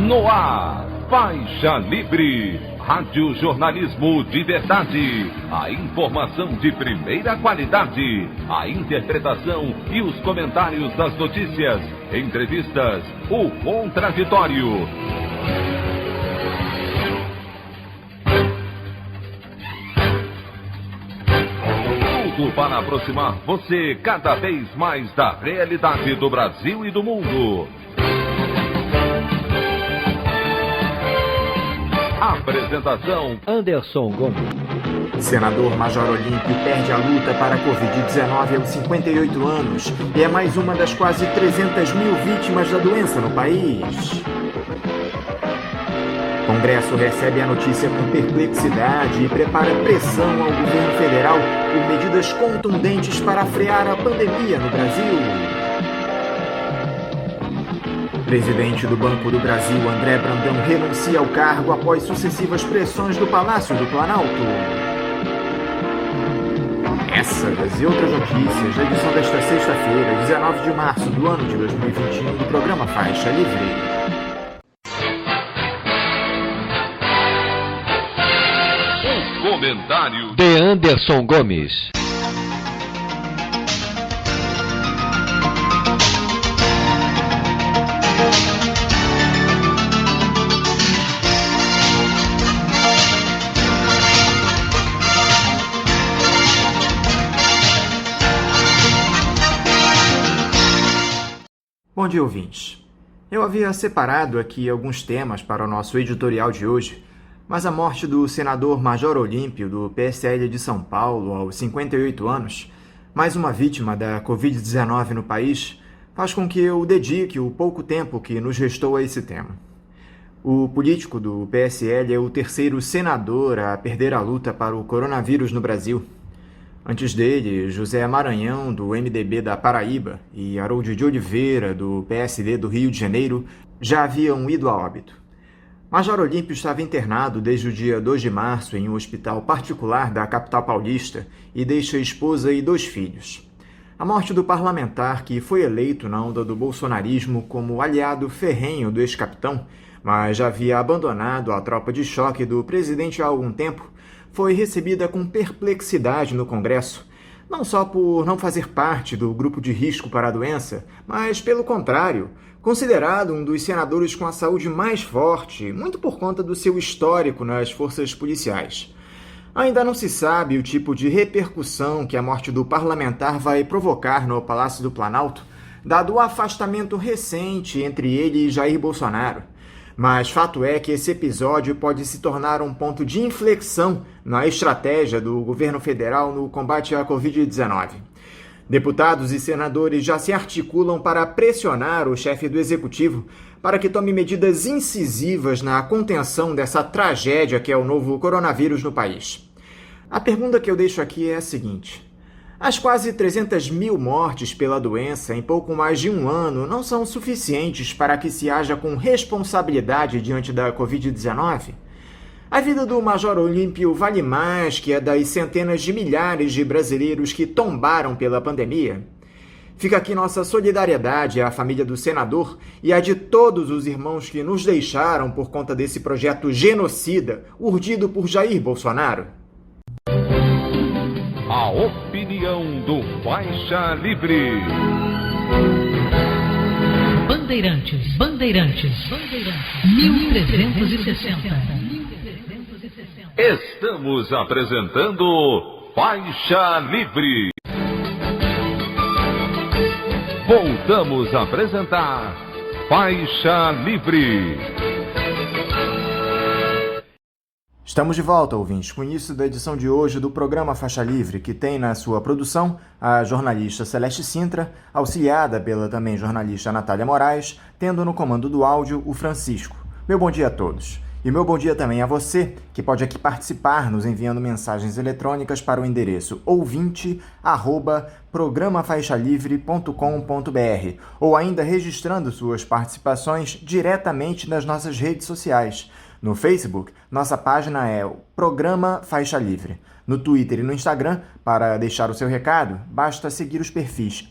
No ar, Faixa Livre, rádio jornalismo de verdade, a informação de primeira qualidade, a interpretação e os comentários das notícias, entrevistas, o contraditório. Tudo para aproximar você cada vez mais da realidade do Brasil e do mundo. Apresentação: Anderson Gomes. Senador Major Olímpio perde a luta para a Covid-19 aos 58 anos e é mais uma das quase 300 mil vítimas da doença no país. Congresso recebe a notícia com perplexidade e prepara pressão ao governo federal por medidas contundentes para frear a pandemia no Brasil. Presidente do Banco do Brasil, André Brandão, renuncia ao cargo após sucessivas pressões do Palácio do Planalto. Essas e outras notícias da edição desta sexta-feira, 19 de março do ano de 2021, do programa Faixa Livre. Comentário de Anderson Gomes. Bom dia, ouvintes. Eu havia separado aqui alguns temas para o nosso editorial de hoje, mas a morte do senador Major Olímpio, do PSL de São Paulo, aos 58 anos, mais uma vítima da Covid-19 no país, faz com que eu dedique o pouco tempo que nos restou a esse tema. O político do PSL é o terceiro senador a perder a luta para o coronavírus no Brasil. Antes dele, José Maranhão, do MDB da Paraíba, e Harold de Oliveira, do PSD do Rio de Janeiro, já haviam ido a óbito. Major Olímpio estava internado desde o dia 2 de março em um hospital particular da capital paulista e deixa esposa e 2 filhos. A morte do parlamentar, que foi eleito na onda do bolsonarismo como aliado ferrenho do ex-capitão, mas já havia abandonado a tropa de choque do presidente há algum tempo, foi recebida com perplexidade no Congresso, não só por não fazer parte do grupo de risco para a doença, mas, pelo contrário, considerado um dos senadores com a saúde mais forte, muito por conta do seu histórico nas forças policiais. Ainda não se sabe o tipo de repercussão que a morte do parlamentar vai provocar no Palácio do Planalto, dado o afastamento recente entre ele e Jair Bolsonaro. Mas fato é que esse episódio pode se tornar um ponto de inflexão na estratégia do governo federal no combate à Covid-19. Deputados e senadores já se articulam para pressionar o chefe do executivo para que tome medidas incisivas na contenção dessa tragédia que é o novo coronavírus no país. A pergunta que eu deixo aqui é a seguinte: as quase 300 mil mortes pela doença em pouco mais de um ano não são suficientes para que se haja com responsabilidade diante da Covid-19? A vida do Major Olímpio vale mais que a das centenas de milhares de brasileiros que tombaram pela pandemia? Fica aqui nossa solidariedade à família do senador e à de todos os irmãos que nos deixaram por conta desse projeto genocida urdido por Jair Bolsonaro. A opinião do Faixa Livre. Bandeirantes, 1360. Estamos apresentando Faixa Livre. Voltamos a apresentar Faixa Livre. Estamos de volta, ouvintes, com o início da edição de hoje do programa Faixa Livre, que tem na sua produção a jornalista Celeste Sintra, auxiliada pela também jornalista Natália Moraes, tendo no comando do áudio o Francisco. Meu bom dia a todos. E meu bom dia também a você, que pode aqui participar nos enviando mensagens eletrônicas para o endereço ouvinte@programafaixalivre.com.br ou ainda registrando suas participações diretamente nas nossas redes sociais. No Facebook, nossa página é o Programa Faixa Livre. No Twitter e no Instagram, para deixar o seu recado, basta seguir os perfis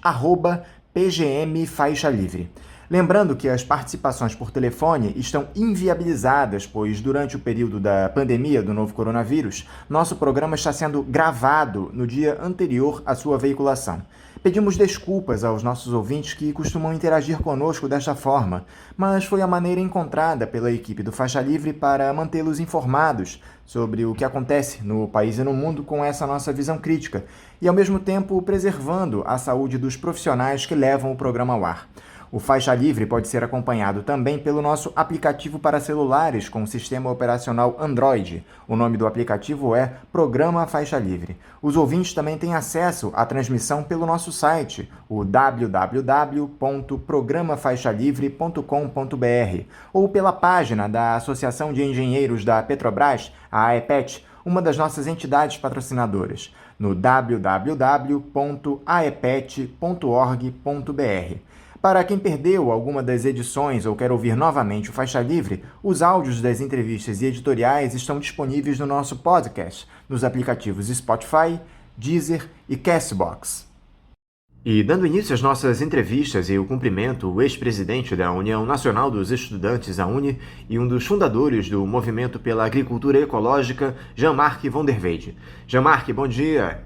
@PGM Faixa Livre. Lembrando que as participações por telefone estão inviabilizadas, pois durante o período da pandemia do novo coronavírus, nosso programa está sendo gravado no dia anterior à sua veiculação. Pedimos desculpas aos nossos ouvintes que costumam interagir conosco desta forma, mas foi a maneira encontrada pela equipe do Faixa Livre para mantê-los informados sobre o que acontece no país e no mundo com essa nossa visão crítica e, ao mesmo tempo, preservando a saúde dos profissionais que levam o programa ao ar. O Faixa Livre pode ser acompanhado também pelo nosso aplicativo para celulares com sistema operacional Android. O nome do aplicativo é Programa Faixa Livre. Os ouvintes também têm acesso à transmissão pelo nosso site, o www.programafaixalivre.com.br, ou pela página da Associação de Engenheiros da Petrobras, a AEPET, uma das nossas entidades patrocinadoras, no www.aepet.org.br. Para quem perdeu alguma das edições ou quer ouvir novamente o Faixa Livre, os áudios das entrevistas e editoriais estão disponíveis no nosso podcast, nos aplicativos Spotify, Deezer e Castbox. E dando início às nossas entrevistas, eu cumprimento o ex-presidente da União Nacional dos Estudantes, a UNE, e um dos fundadores do Movimento pela Agricultura Ecológica, Jean-Marc von der Weyde. Jean-Marc, bom dia!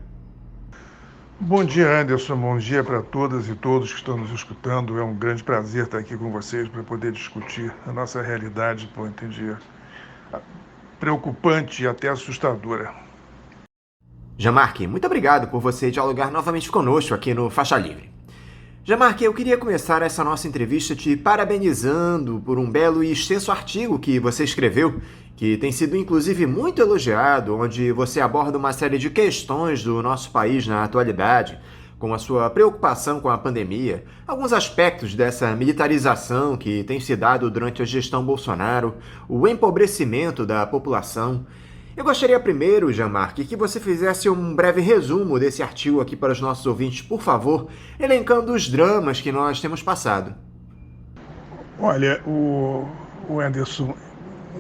Bom dia, Anderson. Bom dia para todas e todos que estão nos escutando. É um grande prazer estar aqui com vocês para poder discutir a nossa realidade, entendi, preocupante e até assustadora. Jean-Marc, muito obrigado por você dialogar novamente conosco aqui no Faixa Livre. Jean-Marc, eu queria começar essa nossa entrevista te parabenizando por um belo e extenso artigo que você escreveu, que tem sido inclusive muito elogiado, onde você aborda uma série de questões do nosso país na atualidade, com a sua preocupação com a pandemia, alguns aspectos dessa militarização que tem se dado durante a gestão Bolsonaro, o empobrecimento da população. Eu gostaria primeiro, Jean-Marc, que você fizesse um breve resumo desse artigo aqui para os nossos ouvintes, por favor, elencando os dramas que nós temos passado. Olha, o Anderson,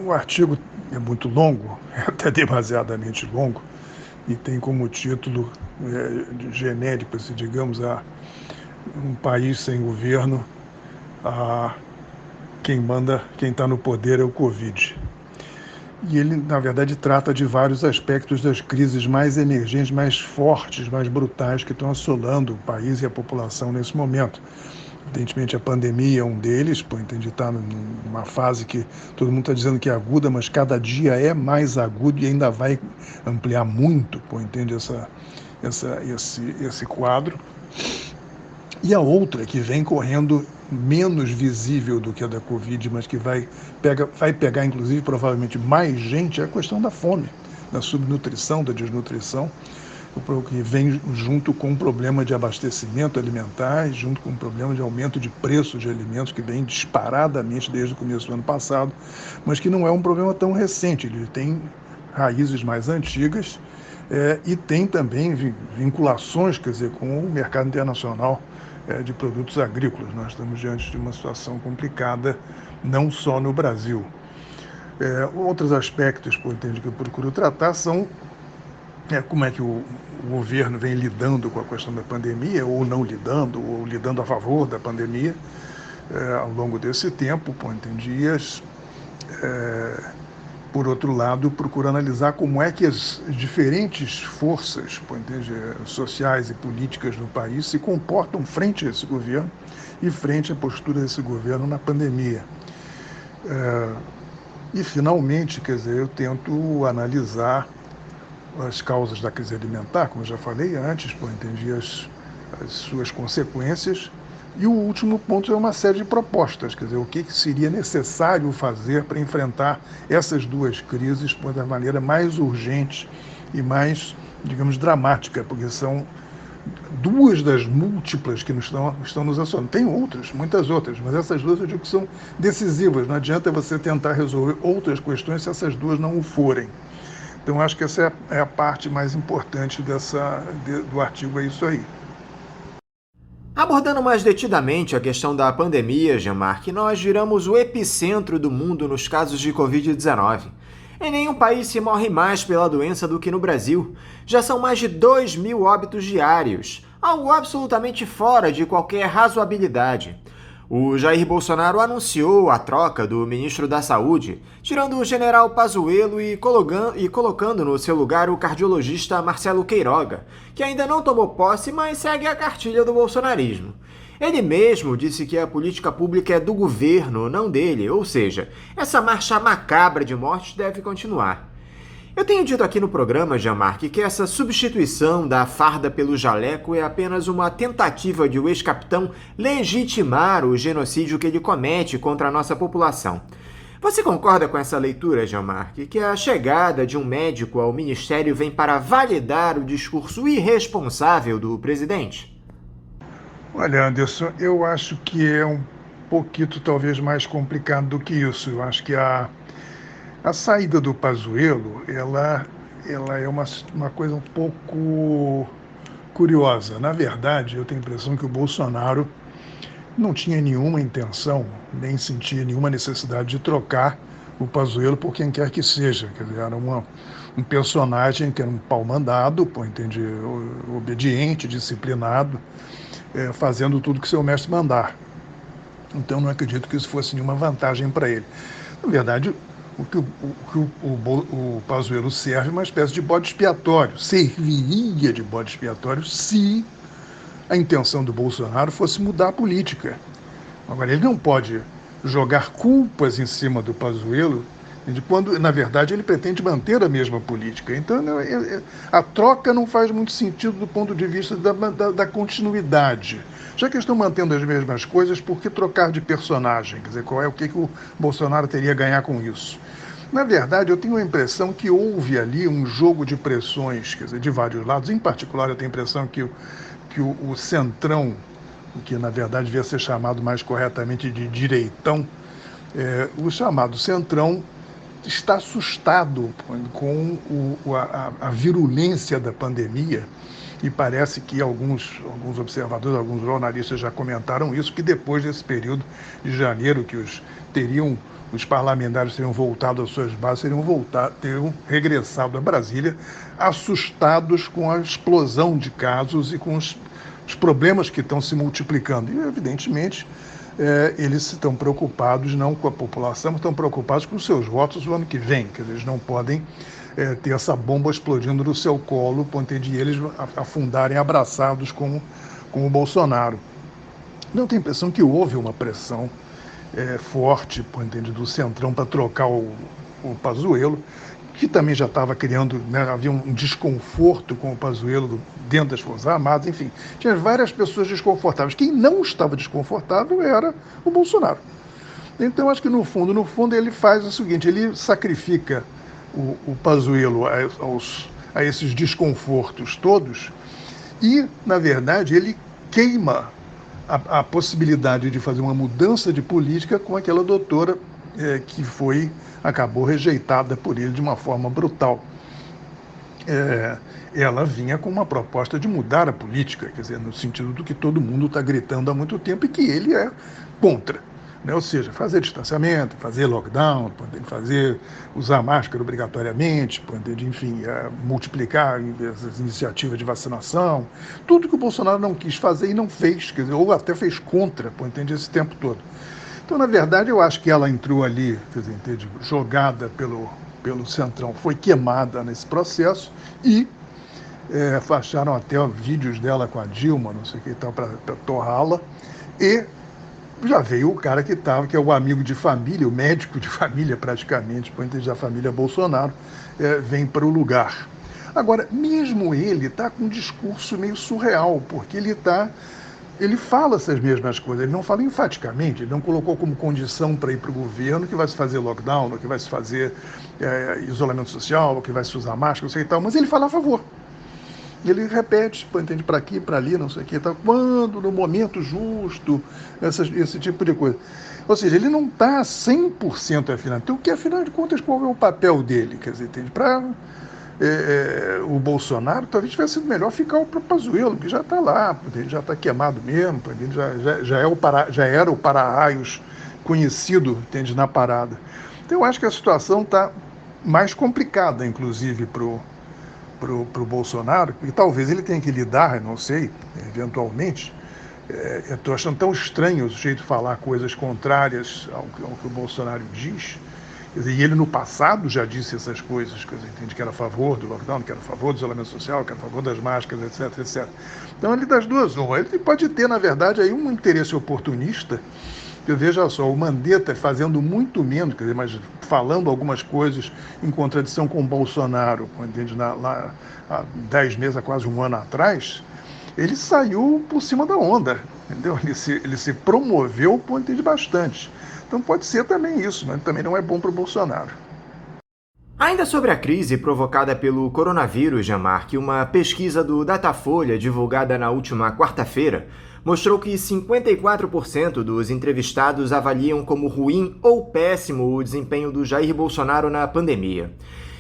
o artigo é muito longo, é até demasiadamente longo, e tem como título genérico, assim, digamos, um país sem governo, quem está no poder é o Covid. E ele, na verdade, trata de vários aspectos das crises mais emergentes, mais fortes, mais brutais que estão assolando o país e a população nesse momento. Evidentemente, a pandemia é um deles, está numa fase que todo mundo está dizendo que é aguda, mas cada dia é mais agudo e ainda vai ampliar muito, esse quadro. E a outra, que vem correndo menos visível do que a da Covid, mas que vai pegar, inclusive, provavelmente mais gente, é a questão da fome, da subnutrição, da desnutrição, que vem junto com o problema de abastecimento alimentar, junto com o problema de aumento de preço de alimentos, que vem disparadamente desde o começo do ano passado, mas que não é um problema tão recente, ele tem raízes mais antigas e tem também vinculações, com o mercado internacional de produtos agrícolas. Nós estamos diante de uma situação complicada, não só no Brasil. Outros aspectos, que eu procuro tratar são como é que o governo vem lidando com a questão da pandemia, ou não lidando, ou lidando a favor da pandemia ao longo desse tempo, por outro lado, procuro analisar como é que as diferentes forças sociais e políticas no país se comportam frente a esse governo e frente à postura desse governo na pandemia. E, finalmente, eu tento analisar as causas da crise alimentar, como eu já falei antes, as suas consequências. E o último ponto é uma série de propostas, o que seria necessário fazer para enfrentar essas duas crises da maneira mais urgente e mais, dramática, porque são duas das múltiplas que estão nos assolando. Tem outras, muitas outras, mas essas duas eu digo que são decisivas. Não adianta você tentar resolver outras questões se essas duas não o forem. Então, acho que essa é a parte mais importante do artigo, é isso aí. Abordando mais detidamente a questão da pandemia, Jean-Marc, nós viramos o epicentro do mundo nos casos de Covid-19. Em nenhum país se morre mais pela doença do que no Brasil. Já são mais de 2.000 óbitos diários, algo absolutamente fora de qualquer razoabilidade. O Jair Bolsonaro anunciou a troca do ministro da Saúde, tirando o general Pazuello e colocando no seu lugar o cardiologista Marcelo Queiroga, que ainda não tomou posse, mas segue a cartilha do bolsonarismo. Ele mesmo disse que a política pública é do governo, não dele, ou seja, essa marcha macabra de mortes deve continuar. Eu tenho dito aqui no programa, Jean-Marc, que essa substituição da farda pelo jaleco é apenas uma tentativa de o ex-capitão legitimar o genocídio que ele comete contra a nossa população. Você concorda com essa leitura, Jean-Marc, que a chegada de um médico ao ministério vem para validar o discurso irresponsável do presidente? Olha, Anderson, eu acho que é um pouquinho talvez mais complicado do que isso. Eu acho que a saída do Pazuello, ela é uma coisa um pouco curiosa. Na verdade, eu tenho a impressão que o Bolsonaro não tinha nenhuma intenção, nem sentia nenhuma necessidade de trocar o Pazuello por quem quer que seja. Quer dizer, era um personagem que era um pau-mandado, obediente, disciplinado, fazendo tudo que seu mestre mandar. Então, não acredito que isso fosse nenhuma vantagem para ele. Na verdade, o Pazuello serve uma espécie de bode expiatório, serviria de bode expiatório se a intenção do Bolsonaro fosse mudar a política. Agora, ele não pode jogar culpas em cima do Pazuello quando, na verdade, ele pretende manter a mesma política. Então, a troca não faz muito sentido do ponto de vista da continuidade. Já que estão mantendo as mesmas coisas, por que trocar de personagem? Quer dizer, o que o Bolsonaro teria a ganhar com isso? Na verdade, eu tenho a impressão que houve ali um jogo de pressões, quer dizer, de vários lados. Em particular, eu tenho a impressão que o Centrão, que na verdade devia ser chamado mais corretamente de direitão, o chamado Centrão está assustado com a virulência da pandemia, e parece que alguns observadores, alguns jornalistas já comentaram isso, que depois desse período de janeiro, que os parlamentares teriam voltado às suas bases, teriam regressado a Brasília, assustados com a explosão de casos e com os problemas que estão se multiplicando. E, evidentemente, eles estão preocupados não com a população, estão preocupados com os seus votos no ano que vem, que eles não podem ter essa bomba explodindo no seu colo, de eles afundarem abraçados com o Bolsonaro. Não tenho a impressão que houve uma pressão forte do Centrão para trocar o Pazuello, que também já estava criando, havia um desconforto com o Pazuello dentro das Forças Armadas, enfim, tinha várias pessoas desconfortáveis. Quem não estava desconfortável era o Bolsonaro. Então, acho que no fundo, ele faz o seguinte, ele sacrifica o Pazuello a esses desconfortos todos e, na verdade, ele queima a possibilidade de fazer uma mudança de política com aquela doutora que acabou rejeitada por ele de uma forma brutal. Ela vinha com uma proposta de mudar a política, quer dizer, no sentido do que todo mundo está gritando há muito tempo e que ele é contra. Ou seja, fazer distanciamento, fazer lockdown, usar máscara obrigatoriamente, enfim, multiplicar as iniciativas de vacinação, tudo que o Bolsonaro não quis fazer e não fez, quer dizer, ou até fez contra, esse tempo todo. Então, na verdade, eu acho que ela entrou ali, jogada pelo Centrão, foi queimada nesse processo e acharam até vídeos dela com a Dilma, não sei o que e tal, para torrá-la, e já veio o cara que é o amigo de família, o médico de família praticamente, da família Bolsonaro, vem para o lugar. Agora, mesmo ele está com um discurso meio surreal, porque ele fala essas mesmas coisas, ele não fala enfaticamente, ele não colocou como condição para ir para o governo que vai se fazer lockdown, que vai se fazer isolamento social, que vai se usar máscara, não sei e tal, mas ele fala a favor. Ele repete, para aqui, para ali, não sei o que, quando, no momento justo, esse tipo de coisa. Ou seja, ele não está 100% afinado. Então, afinal de contas, qual é o papel dele? Quer dizer, para o Bolsonaro, talvez tivesse sido melhor ficar o Pazuello, que já está lá, ele já está queimado mesmo, já era o para-raios conhecido, na parada. Então, eu acho que a situação está mais complicada, inclusive, para o Bolsonaro, e talvez ele tenha que lidar, não sei, eventualmente, estou achando tão estranho o sujeito falar coisas contrárias ao que o Bolsonaro diz. Quer dizer, e ele no passado já disse essas coisas, quer dizer, entende que era a favor do lockdown, que era a favor do isolamento social, que era a favor das máscaras, etc, etc. Então ele das duas uma. Ele pode ter, na verdade, aí um interesse oportunista. Veja só, o Mandetta fazendo muito menos, quer dizer, mas falando algumas coisas em contradição com o Bolsonaro, entende, lá há 10 meses, há quase um ano atrás, ele saiu por cima da onda, entendeu? Ele se promoveu, entende, bastante. Então pode ser também isso, mas também não é bom para o Bolsonaro. Ainda sobre a crise provocada pelo coronavírus, Jean-Marc, uma pesquisa do Datafolha divulgada na última quarta-feira mostrou que 54% dos entrevistados avaliam como ruim ou péssimo o desempenho do Jair Bolsonaro na pandemia.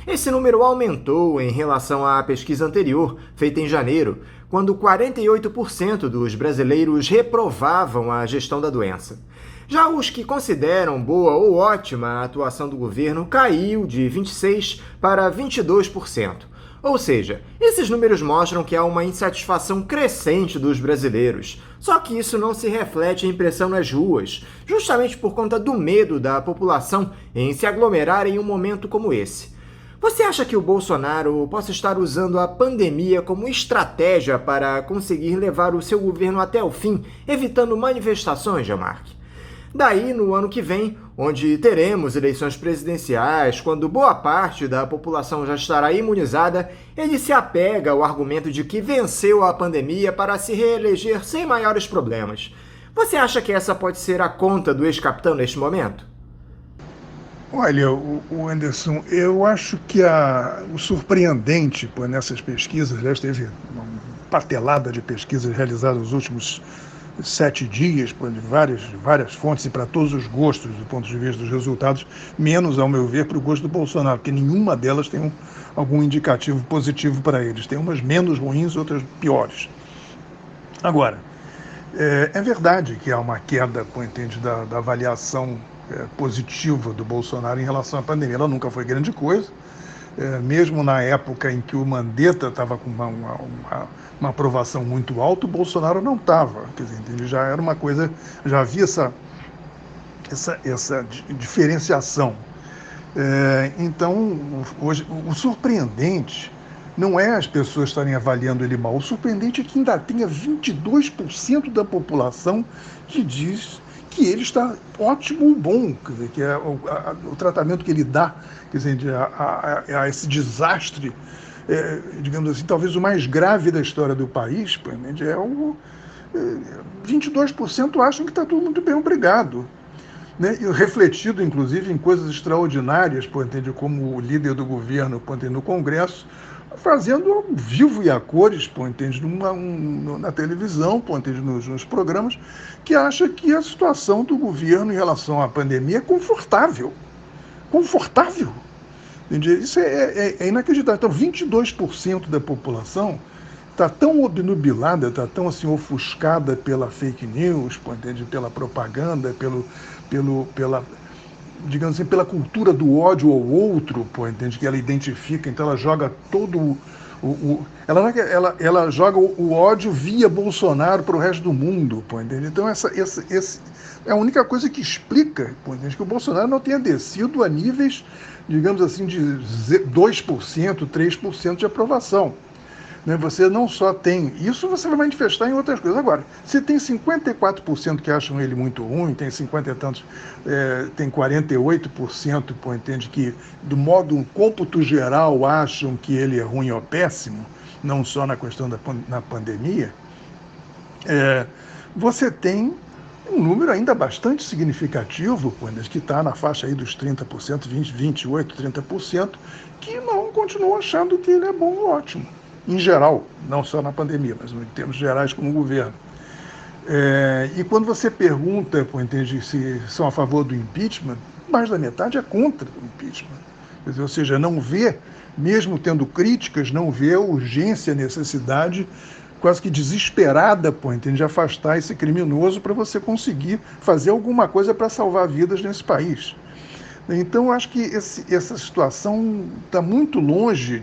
Esse número aumentou em relação à pesquisa anterior, feita em janeiro, quando 48% dos brasileiros reprovavam a gestão da doença. Já os que consideram boa ou ótima a atuação do governo caiu de 26% para 22%. Ou seja, esses números mostram que há uma insatisfação crescente dos brasileiros. Só que isso não se reflete em pressão nas ruas, justamente por conta do medo da população em se aglomerar em um momento como esse. Você acha que o Bolsonaro possa estar usando a pandemia como estratégia para conseguir levar o seu governo até o fim, evitando manifestações, Jean-Marc? Daí, no ano que vem, onde teremos eleições presidenciais, quando boa parte da população já estará imunizada, ele se apega ao argumento de que venceu a pandemia para se reeleger sem maiores problemas. Você acha que essa pode ser a conta do ex-capitão neste momento? Olha, o Anderson, eu acho que o surpreendente nessas pesquisas, aliás, teve uma patelada de pesquisas realizadas nos últimos 7 dias, de várias fontes e para todos os gostos do ponto de vista dos resultados, menos, ao meu ver, para o gosto do Bolsonaro, porque nenhuma delas tem algum indicativo positivo para eles. Tem umas menos ruins, outras piores. Agora, é verdade que há uma queda, entende, da avaliação positiva do Bolsonaro em relação à pandemia. Ela nunca foi grande coisa. Mesmo na época em que o Mandetta estava com uma aprovação muito alta, o Bolsonaro não estava. Quer dizer, ele já era uma coisa, já havia essa diferenciação. Então, hoje, o surpreendente não é as pessoas estarem avaliando ele mal, o surpreendente é que ainda tenha 22% da população que diz que ele está ótimo, bom, quer dizer, que é o tratamento que ele dá, quer dizer, a esse desastre, digamos assim, talvez o mais grave da história do país, 22% acham que está tudo muito bem, obrigado. Né? E refletido, inclusive, em coisas extraordinárias, entende, como o líder do governo, entende, no Congresso, fazendo ao vivo e a cores, entende, na televisão, entende, nos programas, que acha que a situação do governo em relação à pandemia é confortável. Confortável. Entende? Isso é inacreditável. Então, 22% da população está tão obnubilada, está tão assim, ofuscada pela fake news, entende, pela propaganda, pela digamos assim, pela cultura do ódio ao outro, entende, que ela identifica, então ela joga todo ela joga o ódio via Bolsonaro para o resto do mundo, entende? Então essa é a única coisa que explica, entende, que o Bolsonaro não tenha descido a níveis, digamos assim, de 2%, 3% de aprovação. Você não só tem isso, você vai manifestar em outras coisas. Agora, se tem 54% que acham ele muito ruim, tem 50 e tantos, tem 48%, entende, que do modo um cômputo geral acham que ele é ruim ou péssimo, não só na questão na pandemia, você tem um número ainda bastante significativo, que está na faixa aí dos 30%, 20, 28%, 30%, que não continuam achando que ele é bom ou ótimo. Em geral, não só na pandemia, mas em termos gerais como governo. E quando você pergunta, entende, se são a favor do impeachment, mais da metade é contra o impeachment. Quer dizer, ou seja, não vê, mesmo tendo críticas, não vê a urgência, a necessidade quase que desesperada, entende, de afastar esse criminoso para você conseguir fazer alguma coisa para salvar vidas nesse país. Então, eu acho que essa situação está muito longe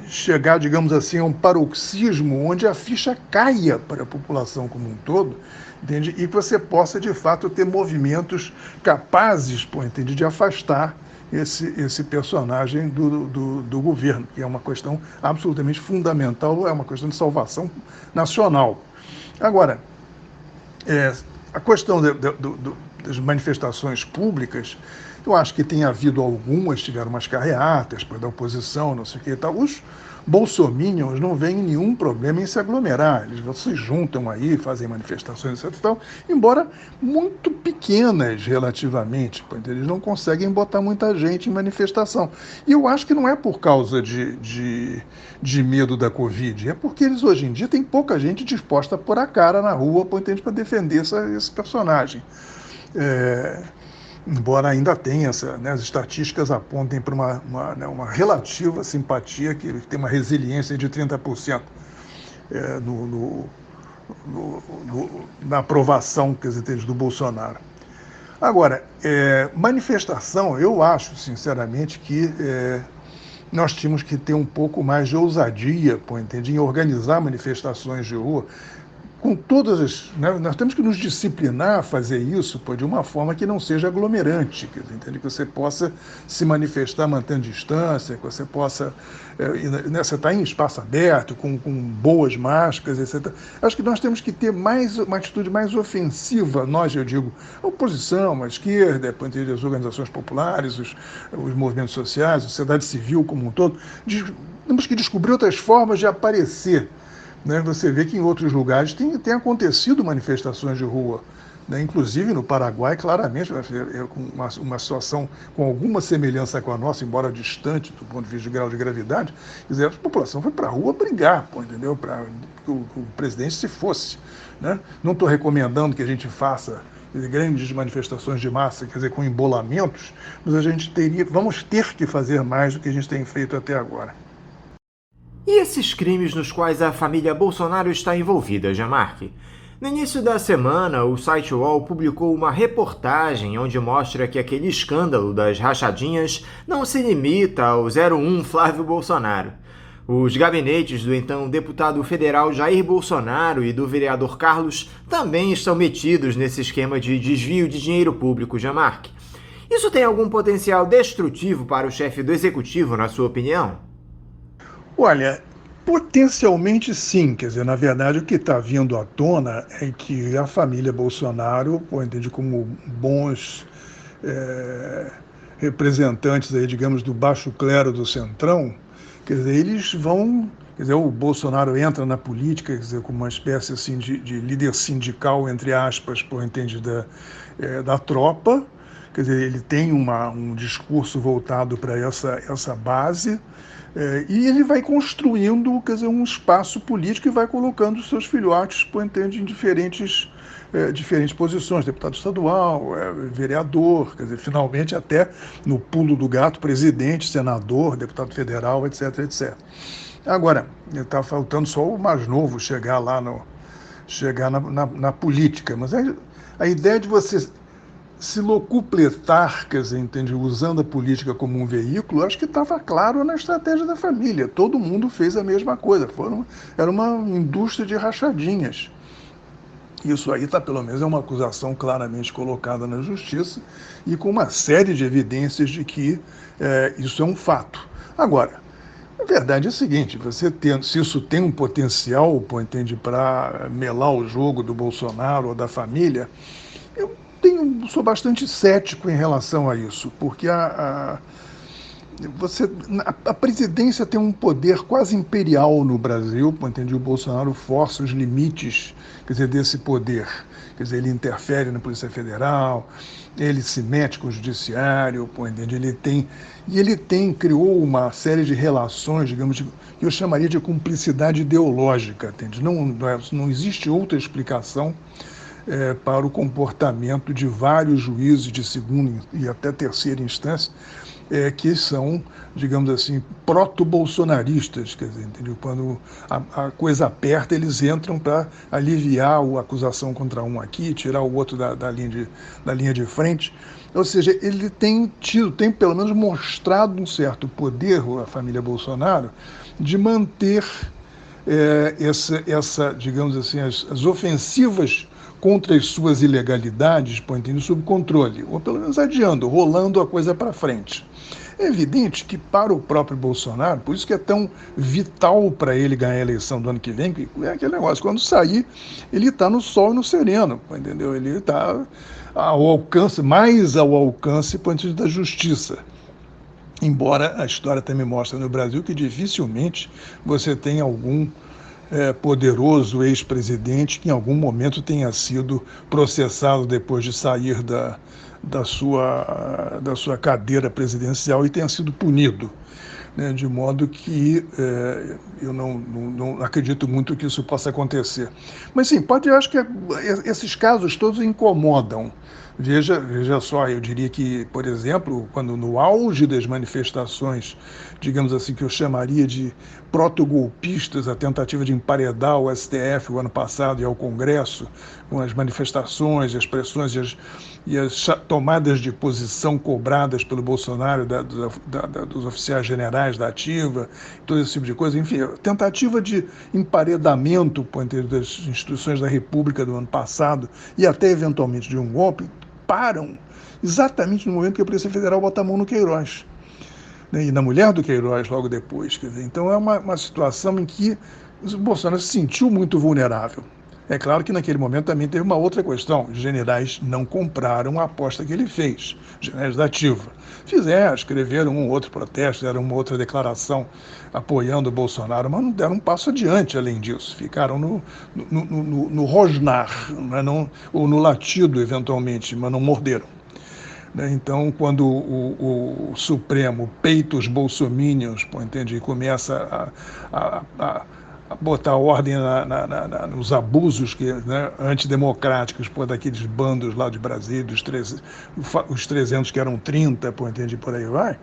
chegar, digamos assim, a um paroxismo onde a ficha caia para a população como um todo, entende? E que você possa, de fato, ter movimentos capazes, entende? De afastar esse personagem do governo, que é uma questão absolutamente fundamental, é uma questão de salvação nacional. Agora, a questão das manifestações públicas, eu acho que tem havido algumas, tiveram umas carreatas da oposição, não sei o que e tal. Os bolsominions não veem nenhum problema em se aglomerar, eles se juntam aí, fazem manifestações, etc. Tal, embora muito pequenas relativamente, eles não conseguem botar muita gente em manifestação. E eu acho que não é por causa de medo da Covid, é porque eles hoje em dia têm pouca gente disposta a pôr a cara na rua para defender esse personagem. Embora ainda tenha as estatísticas apontem para uma relativa simpatia, que tem uma resiliência de 30% na aprovação, quer dizer, do Bolsonaro. Agora, manifestação, eu acho, sinceramente, que nós tínhamos que ter um pouco mais de ousadia, em organizar manifestações de rua, com todas as... nós temos que nos disciplinar a fazer isso de uma forma que não seja aglomerante, que você possa se manifestar mantendo distância, que você possa... você está em espaço aberto, com boas máscaras, etc. Acho que nós temos que ter uma atitude mais ofensiva, eu digo, a oposição, a esquerda, as organizações populares, os movimentos sociais, a sociedade civil como um todo. Temos que descobrir outras formas de aparecer. Você vê que em outros lugares tem acontecido manifestações de rua, inclusive no Paraguai, claramente, uma situação com alguma semelhança com a nossa, embora distante do ponto de vista de grau de gravidade. Quer dizer, a população foi para a rua brigar, entendeu? Para que o presidente se fosse. Não estou recomendando que a gente faça grandes manifestações de massa, quer dizer, com embolamentos, mas vamos ter que fazer mais do que a gente tem feito até agora. E esses crimes nos quais a família Bolsonaro está envolvida, Jean-Marc? No início da semana, o site UOL publicou uma reportagem onde mostra que aquele escândalo das rachadinhas não se limita ao 01 Flávio Bolsonaro. Os gabinetes do então deputado federal Jair Bolsonaro e do vereador Carlos também estão metidos nesse esquema de desvio de dinheiro público, Jean-Marc. Isso tem algum potencial destrutivo para o chefe do executivo, na sua opinião? Olha, potencialmente sim, quer dizer, na verdade o que está vindo à tona é que a família Bolsonaro, entende, como bons representantes aí, digamos, do baixo clero do Centrão, quer dizer, eles vão, quer dizer, o Bolsonaro entra na política, quer dizer, como uma espécie assim de líder sindical, entre aspas, entende, da tropa, quer dizer, ele tem um discurso voltado para essa base. E ele vai construindo, quer dizer, um espaço político e vai colocando os seus filhotes, entende, em diferentes posições, deputado estadual, vereador, quer dizer, finalmente até no pulo do gato, presidente, senador, deputado federal, etc, etc. Agora, está faltando só o mais novo chegar na política, mas a ideia de você se locupletar, quer dizer, entende, usando a política como um veículo, acho que estava claro na estratégia da família. Todo mundo fez a mesma coisa. Era uma indústria de rachadinhas. Isso aí pelo menos é uma acusação claramente colocada na justiça e com uma série de evidências de que isso é um fato. Agora, a verdade é a seguinte, se isso tem um potencial, entende, para melar o jogo do Bolsonaro ou da família, eu sou bastante cético em relação a isso, porque a presidência tem um poder quase imperial no Brasil, entende? O Bolsonaro força os limites, quer dizer, desse poder. Quer dizer, ele interfere na Polícia Federal, ele se mete com o Judiciário, entende? Ele criou uma série de relações, digamos, que eu chamaria de cumplicidade ideológica, entende? Não existe outra explicação para o comportamento de vários juízes de segunda e até terceira instância que são, digamos assim, proto-bolsonaristas, quer dizer, entendeu? Quando a coisa aperta, eles entram para aliviar a acusação contra um aqui, tirar o outro da linha de frente. Ou seja, ele tem pelo menos mostrado um certo poder, a família Bolsonaro, de manter digamos assim, as ofensivas contra as suas ilegalidades, sob controle, ou pelo menos adiando, rolando a coisa para frente. É evidente que para o próprio Bolsonaro, por isso que é tão vital para ele ganhar a eleição do ano que vem, que é aquele negócio, quando sair, ele está no sol e no sereno, entendeu? Ele está mais ao alcance da justiça. Embora a história também mostre no Brasil que dificilmente você tem algum poderoso ex-presidente que em algum momento tenha sido processado depois de sair da sua cadeira presidencial e tenha sido punido, né? De modo que eu não acredito muito que isso possa acontecer. Mas sim, eu acho que esses casos todos incomodam. Veja só, eu diria que, por exemplo, quando no auge das manifestações, digamos assim, que eu chamaria de protogolpistas, a tentativa de emparedar o STF o ano passado e ao Congresso, com as manifestações, as pressões e as tomadas de posição cobradas pelo Bolsonaro, dos oficiais generais da ativa, todo esse tipo de coisa, enfim, tentativa de emparedamento das instituições da República do ano passado e até eventualmente de um golpe, param exatamente no momento que a Polícia Federal bota a mão no Queiroz, né, e na mulher do Queiroz logo depois. Quer dizer, então é uma situação em que o Bolsonaro se sentiu muito vulnerável. É claro que naquele momento também teve uma outra questão. Os generais não compraram a aposta que ele fez, os generais da ativa. Escreveram um outro protesto, deram uma outra declaração apoiando o Bolsonaro, mas não deram um passo adiante além disso. Ficaram no rosnar, ou no latido, eventualmente, mas não morderam. Então, quando o Supremo peita os bolsominions, e começa a botar ordem nos abusos antidemocráticos daqueles bandos lá de Brasília, os 300 que eram 30, por aí vai,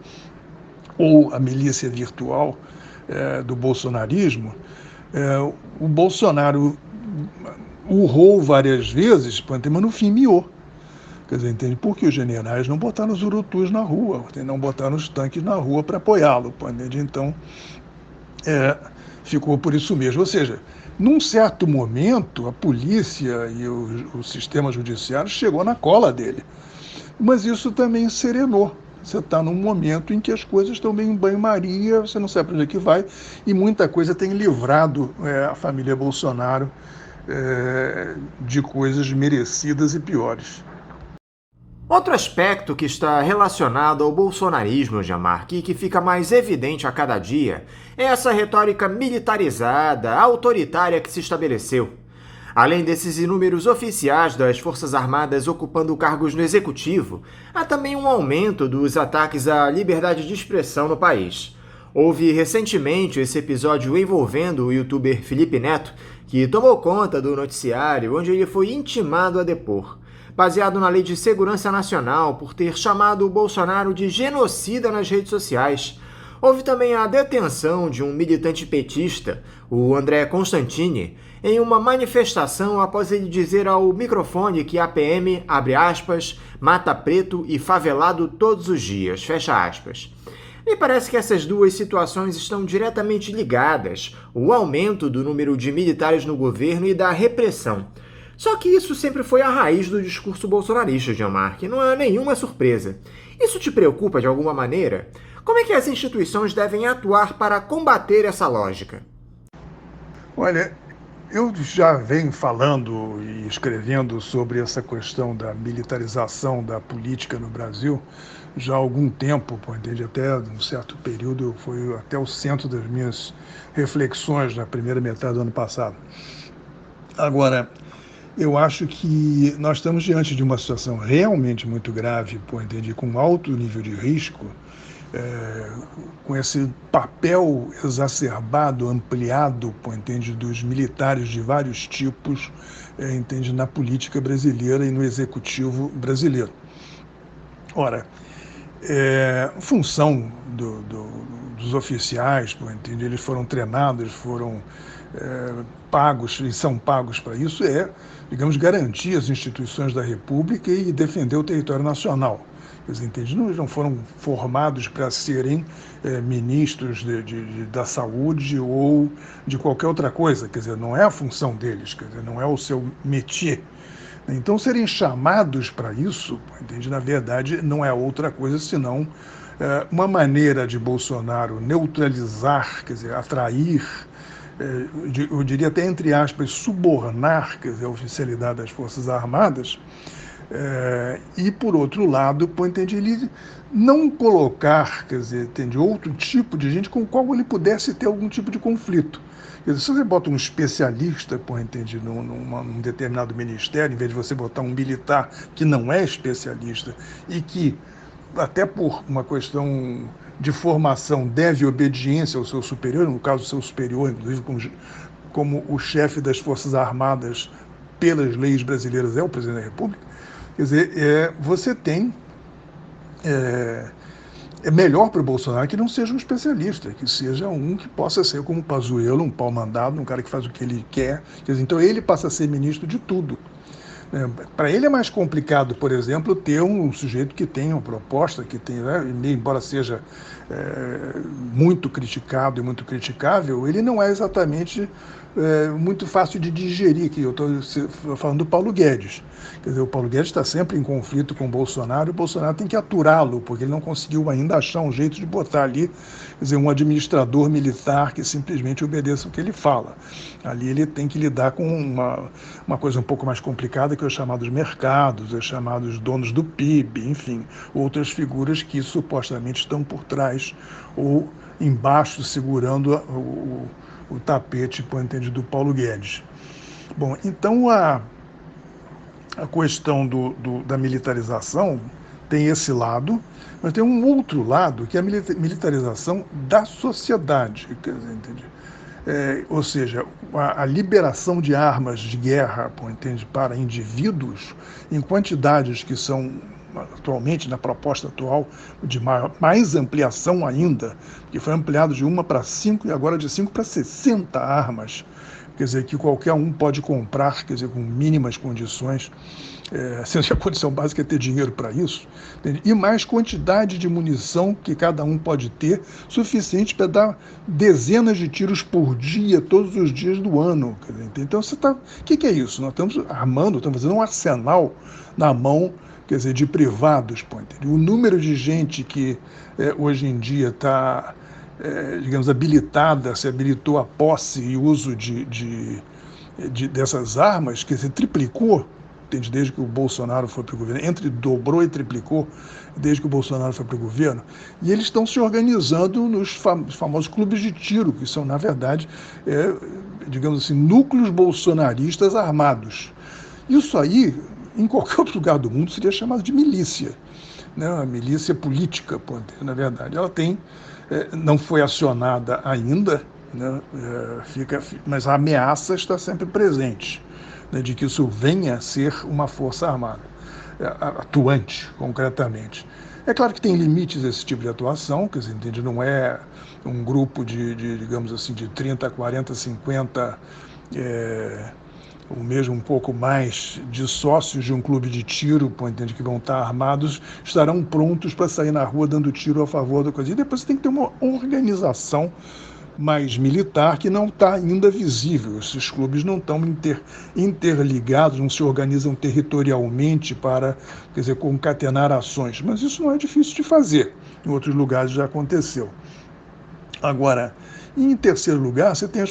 ou a milícia virtual do bolsonarismo, o Bolsonaro urrou várias vezes, mas no fim miou. Quer dizer, entende? Porque os generais não botaram os urutus na rua, não botaram os tanques na rua para apoiá-lo. Então, ficou por isso mesmo. Ou seja, num certo momento, a polícia e o sistema judiciário chegou na cola dele. Mas isso também serenou. Você está num momento em que as coisas estão bem em banho-maria, você não sabe para onde é que vai, e muita coisa tem livrado a família Bolsonaro de coisas merecidas e piores. Outro aspecto que está relacionado ao bolsonarismo, Jamarque, e que fica mais evidente a cada dia, é essa retórica militarizada, autoritária que se estabeleceu. Além desses inúmeros oficiais das Forças Armadas ocupando cargos no Executivo, há também um aumento dos ataques à liberdade de expressão no país. Houve recentemente esse episódio envolvendo o youtuber Felipe Neto, que tomou conta do noticiário, onde ele foi intimado a depor, baseado na Lei de Segurança Nacional por ter chamado o Bolsonaro de genocida nas redes sociais. Houve também a detenção de um militante petista, o André Constantini, em uma manifestação após ele dizer ao microfone que a PM, abre aspas, mata preto e favelado todos os dias, fecha aspas. Me parece que essas duas situações estão diretamente ligadas, o aumento do número de militares no governo e da repressão. Só que isso sempre foi a raiz do discurso bolsonarista, Jamarque, não é nenhuma surpresa. Isso te preocupa de alguma maneira? Como é que as instituições devem atuar para combater essa lógica? Olha, eu já venho falando e escrevendo sobre essa questão da militarização da política no Brasil já há algum tempo, desde até um certo período, foi até o centro das minhas reflexões na primeira metade do ano passado. Agora, eu acho que nós estamos diante de uma situação realmente muito grave, com alto nível de risco, com esse papel exacerbado, ampliado, dos militares de vários tipos, na política brasileira e no executivo brasileiro. Ora, Função dos oficiais, entende? Eles foram treinados, foram pagos e são pagos para isso, digamos, garantir as instituições da República e defender o território nacional. Eles não foram formados para serem ministros da saúde ou de qualquer outra coisa, quer dizer, não é a função deles, quer dizer, não é o seu métier. Então, serem chamados para isso, entende? Na verdade, não é outra coisa senão uma maneira de Bolsonaro neutralizar, quer dizer, atrair, eu diria até entre aspas, subornar, quer dizer, a oficialidade das Forças Armadas, e, por outro lado, entende, ele não colocar, quer dizer, entende, outro tipo de gente com o qual ele pudesse ter algum tipo de conflito. Quer dizer, se você bota um especialista, entende, num determinado ministério, em vez de você botar um militar que não é especialista e que, até por uma questão de formação, deve obediência ao seu superior, no caso, o seu superior, inclusive como o chefe das Forças Armadas pelas leis brasileiras é o presidente da República, quer dizer, você tem... É melhor para o Bolsonaro que não seja um especialista, que seja um que possa ser como o Pazuello, um pau-mandado, um cara que faz o que ele quer. Quer dizer, então ele passa a ser ministro de tudo. Para ele é mais complicado, por exemplo, ter um sujeito que tenha uma proposta, que tem, embora seja muito criticado e muito criticável, ele não é exatamente muito fácil de digerir, que eu estou falando do Paulo Guedes. Quer dizer, o Paulo Guedes está sempre em conflito com o Bolsonaro e o Bolsonaro tem que aturá-lo, porque ele não conseguiu ainda achar um jeito de botar ali, quer dizer, um administrador militar que simplesmente obedeça o que ele fala. Ali ele tem que lidar com uma coisa um pouco mais complicada, que é os chamados mercados, os chamados donos do PIB, enfim, outras figuras que supostamente estão por trás ou embaixo segurando o tapete, entende, do Paulo Guedes. Bom, então a questão da militarização tem esse lado, mas tem um outro lado, que é a militarização da sociedade, quer dizer, entende? Ou seja, a liberação de armas de guerra, entende, para indivíduos em quantidades que são atualmente, na proposta atual, de mais ampliação ainda, que foi ampliado de 1 para 5 e agora de 5 para 60 armas, quer dizer, que qualquer um pode comprar, quer dizer, com mínimas condições, sendo que a condição básica é ter dinheiro para isso, entende? E mais quantidade de munição que cada um pode ter, suficiente para dar dezenas de tiros por dia, todos os dias do ano. Quer dizer, então, você está... O que é isso? Nós estamos armando, estamos fazendo um arsenal na mão, quer dizer, de privados. O número de gente que hoje em dia está, digamos, habilitada, se habilitou a posse e uso dessas armas, quer dizer, triplicou, entende, desde que o Bolsonaro foi para o governo, dobrou e triplicou desde que o Bolsonaro foi para o governo, e eles estão se organizando nos famosos clubes de tiro, que são, na verdade, digamos assim, núcleos bolsonaristas armados. Isso aí, em qualquer outro lugar do mundo, seria chamado de milícia, né? A milícia política, na verdade. Ela não foi acionada ainda, né? Mas a ameaça está sempre presente, né, de que isso venha a ser uma força armada, atuante, concretamente. É claro que tem limites esse tipo de atuação, quer dizer, entende? Não é um grupo digamos assim, de 30, 40, 50... ou mesmo um pouco mais de sócios de um clube de tiro, entende, que vão estar armados, estarão prontos para sair na rua dando tiro a favor da coisa. E depois você tem que ter uma organização mais militar que não está ainda visível. Esses clubes não estão interligados, não se organizam territorialmente para, quer dizer, concatenar ações. Mas isso não é difícil de fazer. Em outros lugares já aconteceu. Agora, em terceiro lugar, você tem as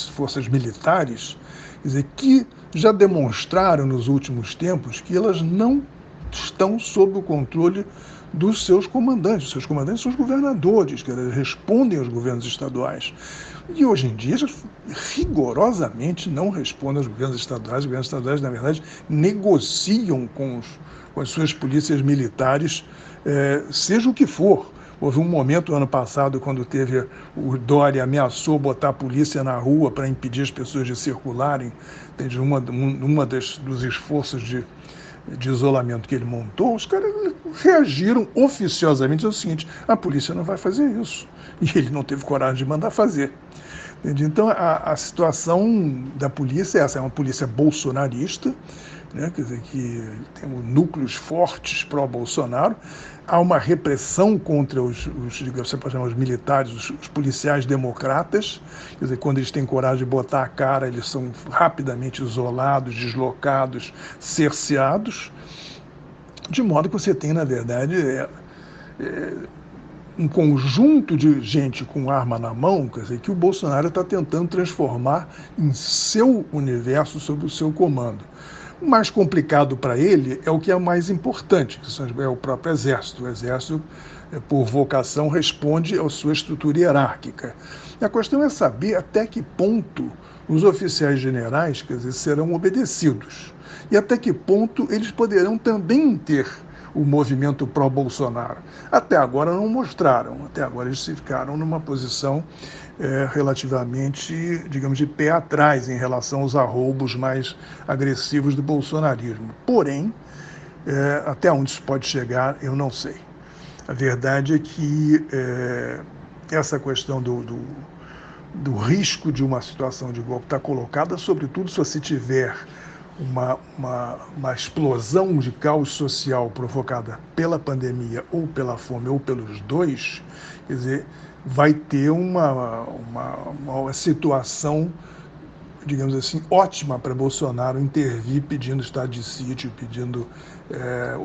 forças militares, quer dizer, que já demonstraram nos últimos tempos que elas não estão sob o controle dos seus comandantes. Os seus comandantes são os governadores, que respondem aos governos estaduais. E hoje em dia, rigorosamente não respondem aos governos estaduais. Os governos estaduais, na verdade, negociam com as suas polícias militares, seja o que for. Houve um momento, ano passado, quando o Dória ameaçou botar a polícia na rua para impedir as pessoas de circularem, uma dos esforços de isolamento que ele montou, os caras reagiram oficiosamente ao seguinte: a polícia não vai fazer isso. E ele não teve coragem de mandar fazer. Entende? Então, a situação da polícia é essa: é uma polícia bolsonarista, né? Quer dizer, que tem núcleos fortes pró-Bolsonaro. Há uma repressão contra digamos, você pode chamar os militares, os policiais democratas. Quer dizer, quando eles têm coragem de botar a cara, eles são rapidamente isolados, deslocados, cerceados. De modo que você tem, na verdade, um conjunto de gente com arma na mão, quer dizer, que o Bolsonaro está tentando transformar em seu universo, sob o seu comando. O mais complicado para ele é o que é mais importante, que é o próprio Exército. O Exército, por vocação, responde à sua estrutura hierárquica. E a questão é saber até que ponto os oficiais generais, quer dizer, serão obedecidos. E até que ponto eles poderão também ter o movimento pró-Bolsonaro. Até agora não mostraram, até agora eles ficaram numa posição relativamente, digamos, de pé atrás em relação aos arroubos mais agressivos do bolsonarismo. Porém, até onde isso pode chegar, eu não sei. A verdade é que essa questão do risco de uma situação de golpe está colocada, sobretudo se você tiver uma explosão de caos social provocada pela pandemia ou pela fome ou pelos dois. Quer dizer, vai ter uma situação, digamos assim, ótima para Bolsonaro intervir pedindo estado de sítio, pedindo,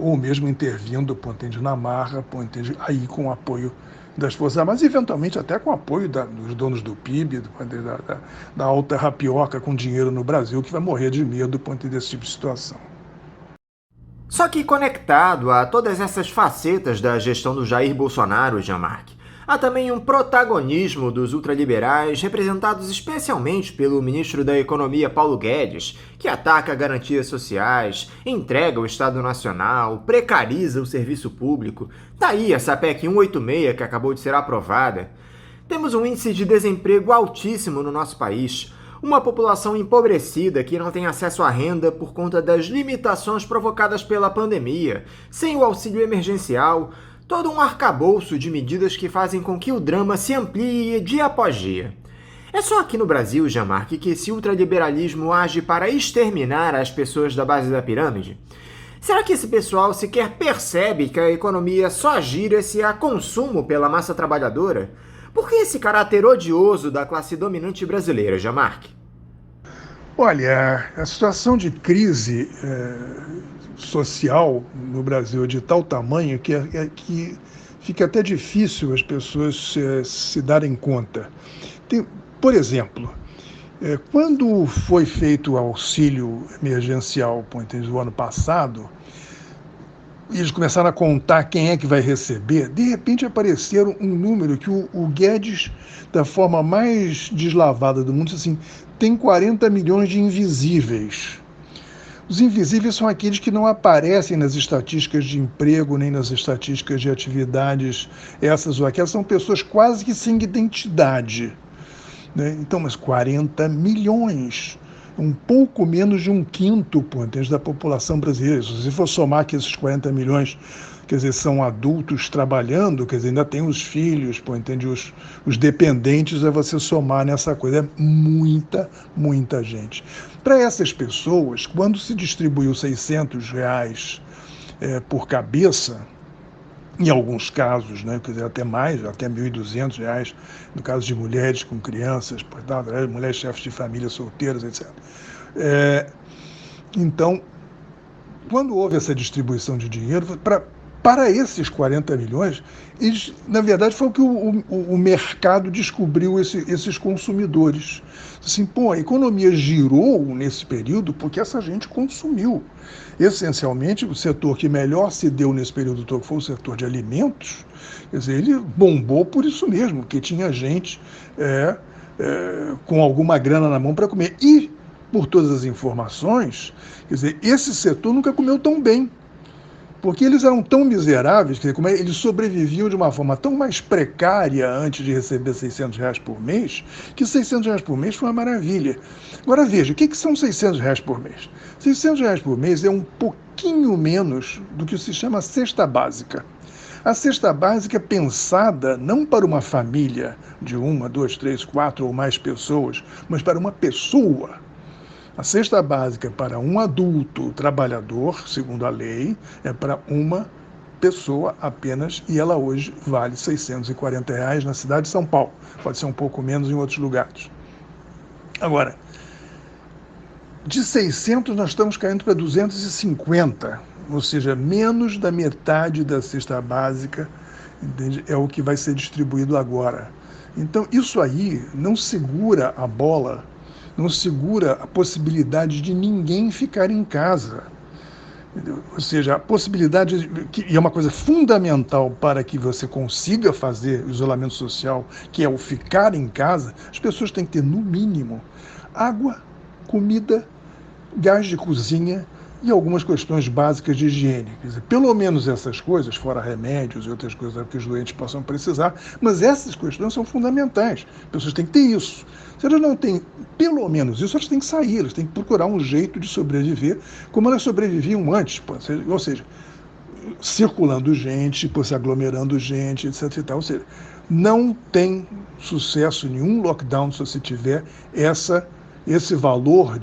ou mesmo intervindo, entende, na marra, entende, aí com o apoio das Forças Armadas, eventualmente até com o apoio dos donos do PIB, da alta rapioca com dinheiro no Brasil, que vai morrer de medo desse tipo de situação. Só que conectado a todas essas facetas da gestão do Jair Bolsonaro, Jean-Marc, há também um protagonismo dos ultraliberais, representados especialmente pelo ministro da Economia Paulo Guedes, que ataca garantias sociais, entrega o Estado Nacional, precariza o serviço público. Tá aí essa PEC 186 que acabou de ser aprovada. Temos um índice de desemprego altíssimo no nosso país, uma população empobrecida que não tem acesso à renda por conta das limitações provocadas pela pandemia, sem o auxílio emergencial, todo um arcabouço de medidas que fazem com que o drama se amplie dia após dia. É só aqui no Brasil, Jean-Marc, que esse ultraliberalismo age para exterminar as pessoas da base da pirâmide? Será que esse pessoal sequer percebe que a economia só gira se há consumo pela massa trabalhadora? Por que esse caráter odioso da classe dominante brasileira, Jean-Marc? Olha, a situação de crise social no Brasil é de tal tamanho que fica até difícil as pessoas se darem conta. Por exemplo, quando foi feito o auxílio emergencial do ano passado, e eles começaram a contar quem é que vai receber, de repente apareceram um número que o Guedes, da forma mais deslavada do mundo, disse assim: tem 40 milhões de invisíveis. Os invisíveis são aqueles que não aparecem nas estatísticas de emprego, nem nas estatísticas de atividades essas ou aquelas, são pessoas quase que sem identidade. Né? Então, mas 40 milhões, um pouco menos de um quinto, da população brasileira. Se você for somar que esses 40 milhões, quer dizer, são adultos trabalhando, quer dizer, ainda tem os filhos, os dependentes, é você somar nessa coisa. É muita, muita gente. Para essas pessoas, quando se distribuiu R$600 por cabeça, em alguns casos, né, quer dizer, até mais, até R$1.200, no caso de mulheres com crianças, mulheres chefes de família solteiras, etc. Então, quando houve essa distribuição de dinheiro, para esses 40 milhões, eles, na verdade, foi o que o mercado descobriu, esses consumidores. Assim, a economia girou nesse período porque essa gente consumiu. Essencialmente, o setor que melhor se deu nesse período todo foi o setor de alimentos. Quer dizer, ele bombou por isso mesmo, porque tinha gente com alguma grana na mão para comer. E, por todas as informações, quer dizer, esse setor nunca comeu tão bem. Porque eles eram tão miseráveis, quer dizer, eles sobreviviam de uma forma tão mais precária antes de receber R$600 por mês, que R$600 por mês foi uma maravilha. Agora veja, o que são R$600 por mês? R$600 por mês é um pouquinho pouquinho menos do que se chama cesta básica. A cesta básica é pensada não para uma família de 1, 2, 3, 4 ou mais pessoas, mas para uma pessoa. A cesta básica para um adulto trabalhador, segundo a lei, é para uma pessoa apenas, e ela hoje vale R$ 640 na cidade de São Paulo. Pode ser um pouco menos em outros lugares. Agora, de 600 nós estamos caindo para 250, ou seja, menos da metade da cesta básica, entende? É o que vai ser distribuído agora. Então, isso aí não segura a bola, não segura a possibilidade de ninguém ficar em casa. Entendeu? Ou seja, a possibilidade, e é uma coisa fundamental para que você consiga fazer o isolamento social, que é o ficar em casa, as pessoas têm que ter, no mínimo, água, comida, gás de cozinha e algumas questões básicas de higiene. Quer dizer, pelo menos essas coisas, fora remédios e outras coisas que os doentes possam precisar, mas essas questões são fundamentais. As pessoas têm que ter isso. Se elas não têm pelo menos isso, elas têm que sair, elas têm que procurar um jeito de sobreviver como elas sobreviviam antes, ou seja, circulando gente, se aglomerando gente, etc. E tal. Ou seja, não tem sucesso nenhum lockdown se você tiver esse valor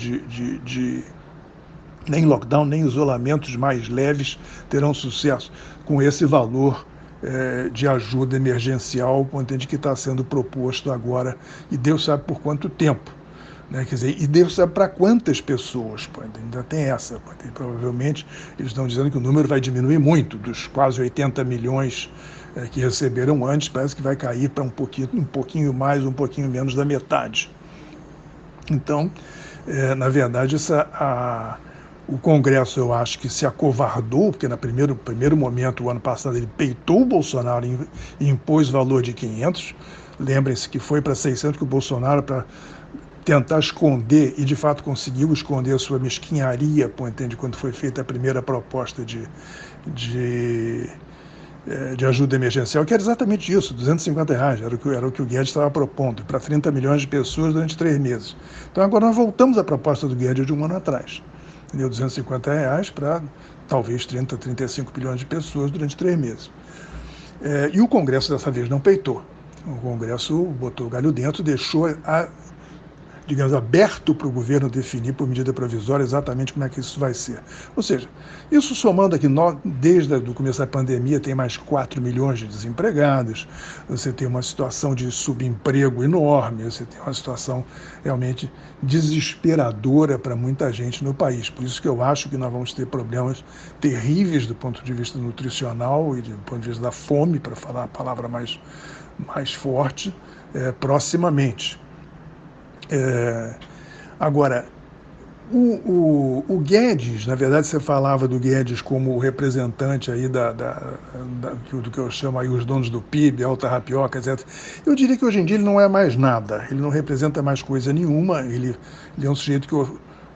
nem lockdown, nem isolamentos mais leves terão sucesso com esse valor de ajuda emergencial, entende, que está sendo proposto agora, e Deus sabe por quanto tempo. Né? Quer dizer, e Deus sabe para quantas pessoas, ainda tem essa. Provavelmente eles estão dizendo que o número vai diminuir muito, dos quase 80 milhões que receberam antes, parece que vai cair para um pouquinho mais, um pouquinho menos da metade. Então, na verdade, o Congresso, eu acho que se acovardou, porque no primeiro momento, o ano passado, ele peitou o Bolsonaro e impôs valor de 500. Lembrem-se que foi para 600 que o Bolsonaro, para tentar esconder, e de fato conseguiu esconder a sua mesquinharia, entende, quando foi feita a primeira proposta de ajuda emergencial, que era exatamente isso, R$250, era o que o Guedes estava propondo, para 30 milhões de pessoas durante 3 meses. Então agora nós voltamos à proposta do Guedes de um ano atrás. Deu R$250 para talvez 30, 35 milhões de pessoas durante 3 meses. E o Congresso dessa vez não peitou. O Congresso botou o galho dentro, deixou digamos, aberto para o governo definir por medida provisória exatamente como é que isso vai ser. Ou seja, isso somando aqui, desde o começo da pandemia, tem mais 4 milhões de desempregados, você tem uma situação de subemprego enorme, você tem uma situação realmente desesperadora para muita gente no país. Por isso que eu acho que nós vamos ter problemas terríveis do ponto de vista nutricional e do ponto de vista da fome, para falar a palavra mais forte, proximamente. Agora, o Guedes, na verdade você falava do Guedes como representante aí do que eu chamo aí os donos do PIB, alta rapioca, etc. Eu diria que hoje em dia ele não é mais nada, ele não representa mais coisa nenhuma, ele é um sujeito que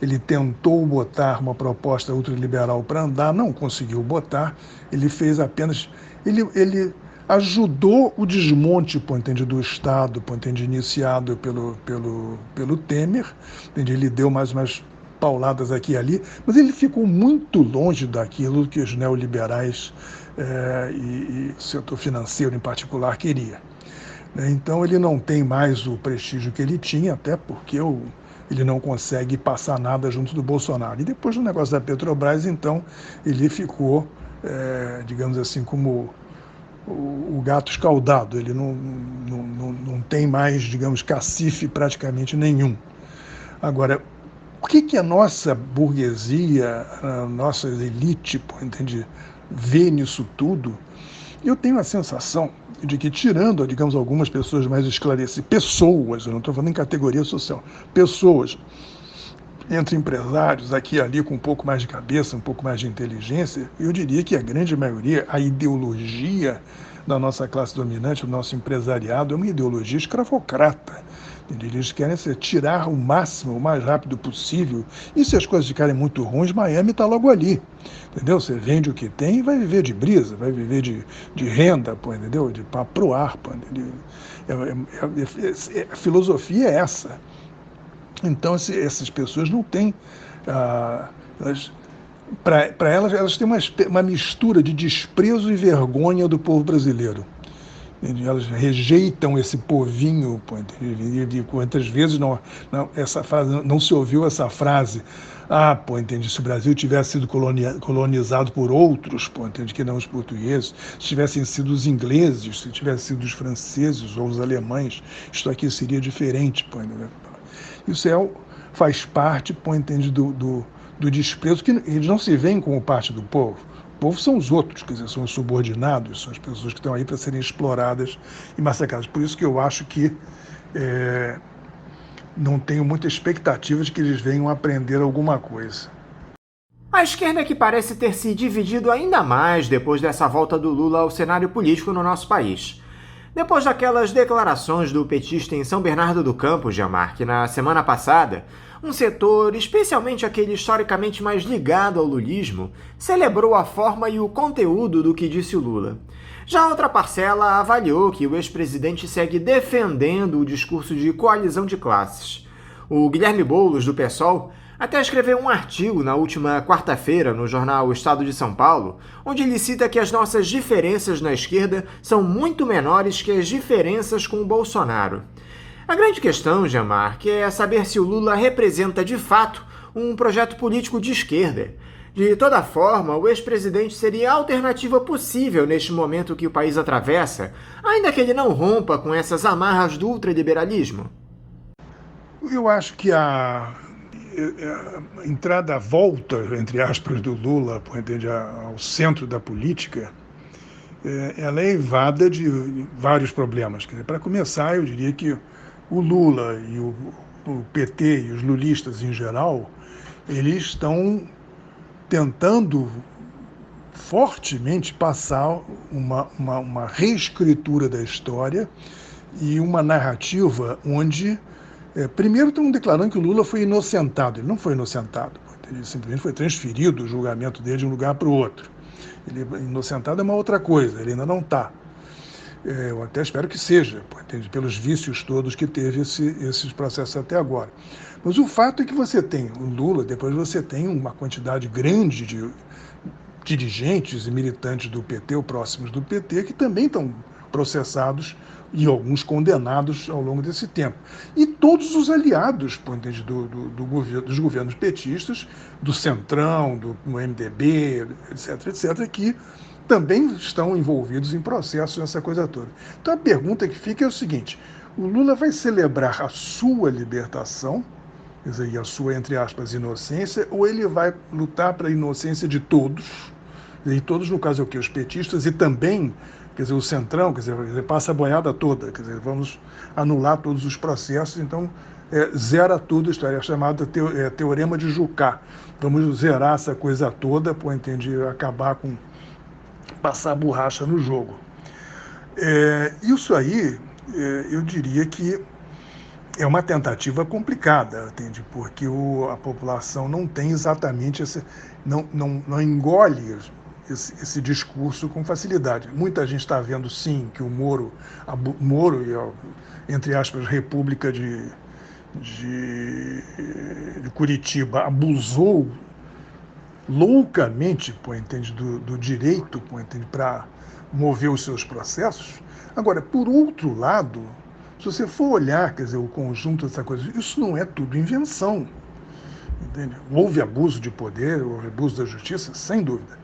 ele tentou botar uma proposta ultraliberal para andar, não conseguiu botar, ele fez apenas... Ele ajudou o desmonte, entende, do Estado, entende, iniciado pelo Temer, entende, ele deu mais umas pauladas aqui e ali, mas ele ficou muito longe daquilo que os neoliberais e o setor financeiro em particular queria. Então ele não tem mais o prestígio que ele tinha, até porque ele não consegue passar nada junto do Bolsonaro. E depois do negócio da Petrobras, então, ele ficou, digamos assim, como o gato escaldado, ele não tem mais, digamos, cacife praticamente nenhum. Agora, o que a nossa burguesia, a nossa elite, entende, vê nisso tudo? Eu tenho a sensação de que, tirando, digamos, algumas pessoas mais esclarecidas, pessoas, eu não estou falando em categoria social, pessoas, entre empresários, aqui e ali, com um pouco mais de cabeça, um pouco mais de inteligência, eu diria que a grande maioria, a ideologia da nossa classe dominante, do nosso empresariado, é uma ideologia escravocrata. Eles querem tirar o máximo, o mais rápido possível, e se as coisas ficarem muito ruins, Miami está logo ali, entendeu? Você vende o que tem e vai viver de brisa, vai viver de renda, entendeu? De papo pro ar, a filosofia é essa. Então, essas pessoas não têm... para elas têm uma mistura de desprezo e vergonha do povo brasileiro. Elas rejeitam esse povinho, e quantas vezes essa frase, não se ouviu essa frase, se o Brasil tivesse sido colonizado por outros, que não os portugueses, se tivessem sido os ingleses, se tivessem sido os franceses ou os alemães, isto aqui seria diferente. Isso faz parte, do desprezo, que eles não se veem como parte do povo. O povo são os outros, quer dizer, são os subordinados, são as pessoas que estão aí para serem exploradas e massacradas. Por isso que eu acho que não tenho muita expectativa de que eles venham aprender alguma coisa. A esquerda é que parece ter se dividido ainda mais depois dessa volta do Lula ao cenário político no nosso país. Depois daquelas declarações do petista em São Bernardo do Campo, Jean-Marc, na semana passada, um setor, especialmente aquele historicamente mais ligado ao lulismo, celebrou a forma e o conteúdo do que disse o Lula. Já outra parcela avaliou que o ex-presidente segue defendendo o discurso de coalizão de classes. O Guilherme Boulos, do PSOL, até escreveu um artigo na última quarta-feira no jornal Estado de São Paulo, onde ele cita que as nossas diferenças na esquerda são muito menores que as diferenças com o Bolsonaro. A grande questão, Jean-Marc, é saber se o Lula representa de fato um projeto político de esquerda. De toda forma, o ex-presidente seria a alternativa possível neste momento que o país atravessa, ainda que ele não rompa com essas amarras do ultraliberalismo. Eu acho que a entrada, a volta, entre aspas, do Lula ao centro da política, ela é evada de vários problemas. Para começar, eu diria que o Lula e o PT e os lulistas em geral, eles estão tentando fortemente passar uma reescritura da história e uma narrativa onde, primeiro, estão declarando que o Lula foi inocentado. Ele não foi inocentado, ele simplesmente foi transferido o julgamento dele de um lugar para o outro. Inocentado é uma outra coisa, ele ainda não está. Eu até espero que seja, pelos vícios todos que teve esses processos até agora. Mas o fato é que você tem o Lula, depois você tem uma quantidade grande de dirigentes e militantes do PT, ou próximos do PT, que também estão processados e alguns condenados ao longo desse tempo. E todos os aliados dos governos petistas, do Centrão, do MDB, etc., que também estão envolvidos em processos nessa coisa toda. Então a pergunta que fica é o seguinte: o Lula vai celebrar a sua libertação, quer dizer, e a sua, entre aspas, inocência, ou ele vai lutar para a inocência de todos, e todos, no caso, é o quê? Os petistas e também, quer dizer, o Centrão, quer dizer, passa a boiada toda, quer dizer, vamos anular todos os processos, então zera tudo, isso é chamado teorema de Jucá. Vamos zerar essa coisa toda, acabar com passar a borracha no jogo. Isso aí, eu diria que é uma tentativa complicada, entende? Porque a população não tem exatamente não engole esse discurso com facilidade. Muita gente está vendo, sim, que o Moro e a, entre aspas, República de Curitiba abusou loucamente, do direito, para mover os seus processos. Agora, por outro lado, se você for olhar, quer dizer, o conjunto dessa coisa, isso não é tudo invenção. Entende? Houve abuso de poder, houve abuso da justiça, sem dúvida.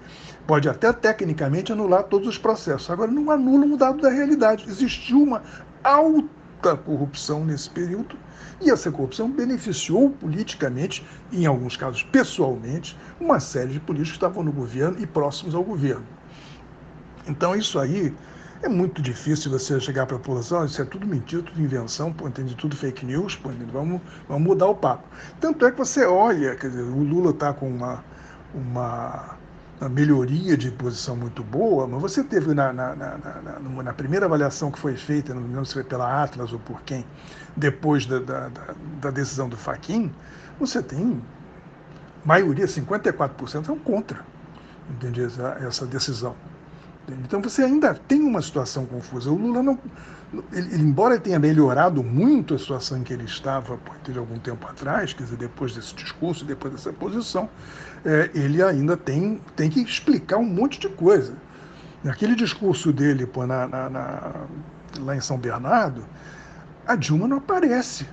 Pode até tecnicamente anular todos os processos. Agora, não anula um dado da realidade. Existiu uma alta corrupção nesse período, e essa corrupção beneficiou politicamente, em alguns casos pessoalmente, uma série de políticos que estavam no governo e próximos ao governo. Então isso aí é muito difícil você chegar para a população, isso é tudo mentira, tudo invenção, tudo fake news, vamos mudar o papo. Tanto é que você olha, quer dizer, o Lula está com uma melhoria de posição muito boa, mas você teve na primeira avaliação que foi feita, não me lembro se foi pela Atlas ou por quem, depois da decisão do Fachin, você tem maioria, 54% são contra, entende, essa decisão. Então você ainda tem uma situação confusa. O Lula não, embora tenha melhorado muito a situação em que ele estava de algum tempo atrás, quer dizer, depois desse discurso, depois dessa posição, ele ainda tem que explicar um monte de coisa. Naquele discurso dele lá em São Bernardo, a Dilma não aparece.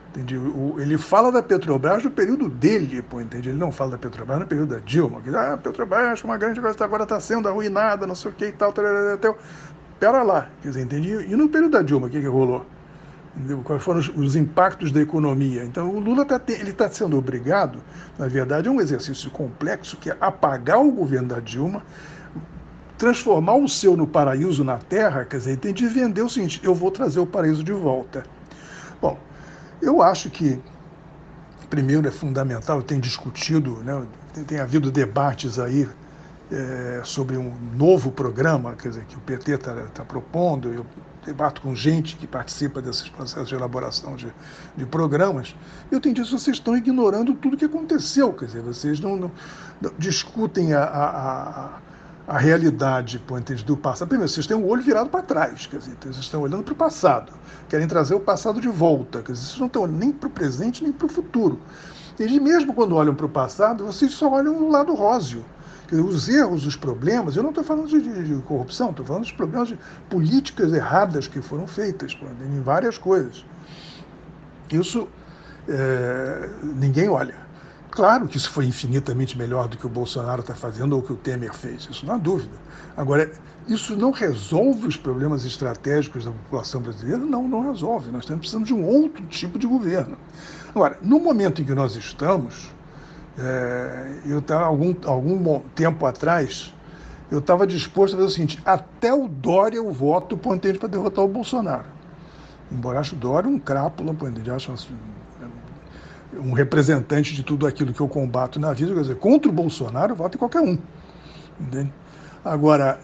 Entende? Ele fala da Petrobras no período dele, entende? Ele não fala da Petrobras no período da Dilma. A Petrobras é uma grande coisa, agora está sendo arruinada, não sei o que e tal. Pera lá, quer dizer, entende? E no período da Dilma, o que rolou? Entendeu? Quais foram os impactos da economia? Então, o Lula está sendo obrigado, na verdade, é um exercício complexo, que é apagar o governo da Dilma, transformar o seu no paraíso na terra, quer dizer, tem de vender o seguinte: eu vou trazer o paraíso de volta. Bom, eu acho que, primeiro, é fundamental, tem discutido, né, tem havido debates aí sobre um novo programa, quer dizer, que o PT está propondo. Eu debato com gente que participa desses processos de elaboração de programas. Eu tenho dito: vocês estão ignorando tudo que aconteceu, quer dizer, vocês não discutem a realidade do passado. Primeiro, vocês têm o olho virado para trás, quer dizer, vocês estão olhando para o passado, querem trazer o passado de volta, quer dizer, vocês não estão olhando nem para o presente nem para o futuro. E mesmo quando olham para o passado, vocês só olham no lado róseo. Quer dizer, os erros, os problemas, eu não estou falando de corrupção, estou falando dos problemas de políticas erradas que foram feitas em várias coisas. Isso ninguém olha. Claro que isso foi infinitamente melhor do que o Bolsonaro está fazendo ou que o Temer fez, isso não há dúvida. Agora, isso não resolve os problemas estratégicos da população brasileira? Não resolve. Nós estamos precisando de um outro tipo de governo. Agora, no momento em que nós estamos, eu estava algum tempo atrás, eu estava disposto a fazer o seguinte: até o Dória eu voto para derrotar o Bolsonaro. Embora acho o Dória um crápula, acho um representante de tudo aquilo que eu combato na vida, quer dizer, contra o Bolsonaro eu voto em qualquer um. Entende? Agora,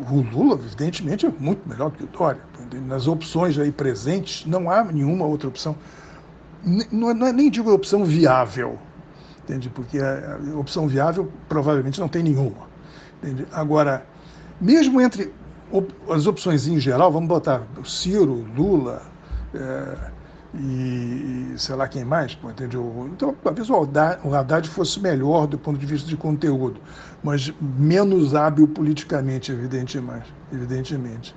o Lula, evidentemente, é muito melhor do que o Dória. Entende? Nas opções aí presentes, não há nenhuma outra opção. Nem digo opção viável, entende? Porque a opção viável provavelmente não tem nenhuma. Entende? Agora, mesmo entre as opções em geral, vamos botar Ciro, Lula, e sei lá quem mais, entendeu? Então, talvez o Haddad fosse melhor do ponto de vista de conteúdo, mas menos hábil politicamente, evidentemente.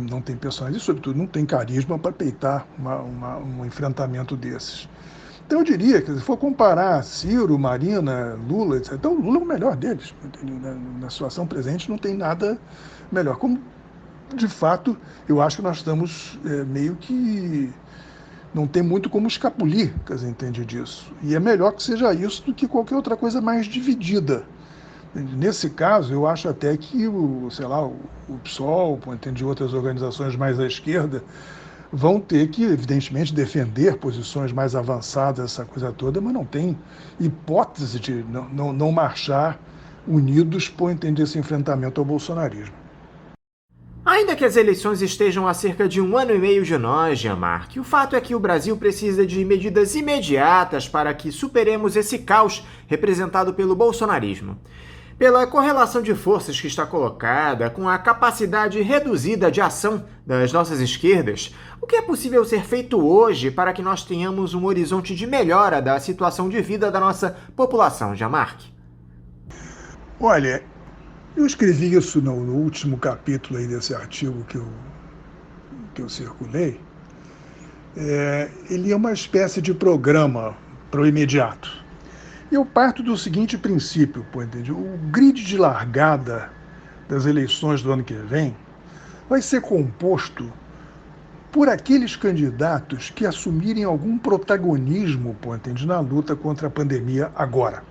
Não tem personagem e, sobretudo, não tem carisma para peitar um enfrentamento desses. Então, eu diria que, se for comparar Ciro, Marina, Lula, etc., então o Lula é o melhor deles. Na situação presente não tem nada melhor. Como, de fato, eu acho que nós estamos meio que... não tem muito como escapulir, quer dizer, entende disso. E é melhor que seja isso do que qualquer outra coisa mais dividida. Nesse caso, eu acho até que o PSOL, entende, outras organizações mais à esquerda, vão ter que, evidentemente, defender posições mais avançadas, essa coisa toda, mas não tem hipótese de não marchar unidos por entender esse enfrentamento ao bolsonarismo. Ainda que as eleições estejam a cerca de 1 ano e meio de nós, Jean-Marc, o fato é que o Brasil precisa de medidas imediatas para que superemos esse caos representado pelo bolsonarismo. Pela correlação de forças que está colocada, com a capacidade reduzida de ação das nossas esquerdas, o que é possível ser feito hoje para que nós tenhamos um horizonte de melhora da situação de vida da nossa população, Jean-Marc? Olha, eu escrevi isso no último capítulo aí desse artigo que eu circulei. Ele é uma espécie de programa para o imediato. Eu parto do seguinte princípio, entende? O grid de largada das eleições do ano que vem vai ser composto por aqueles candidatos que assumirem algum protagonismo, entende, na luta contra a pandemia agora.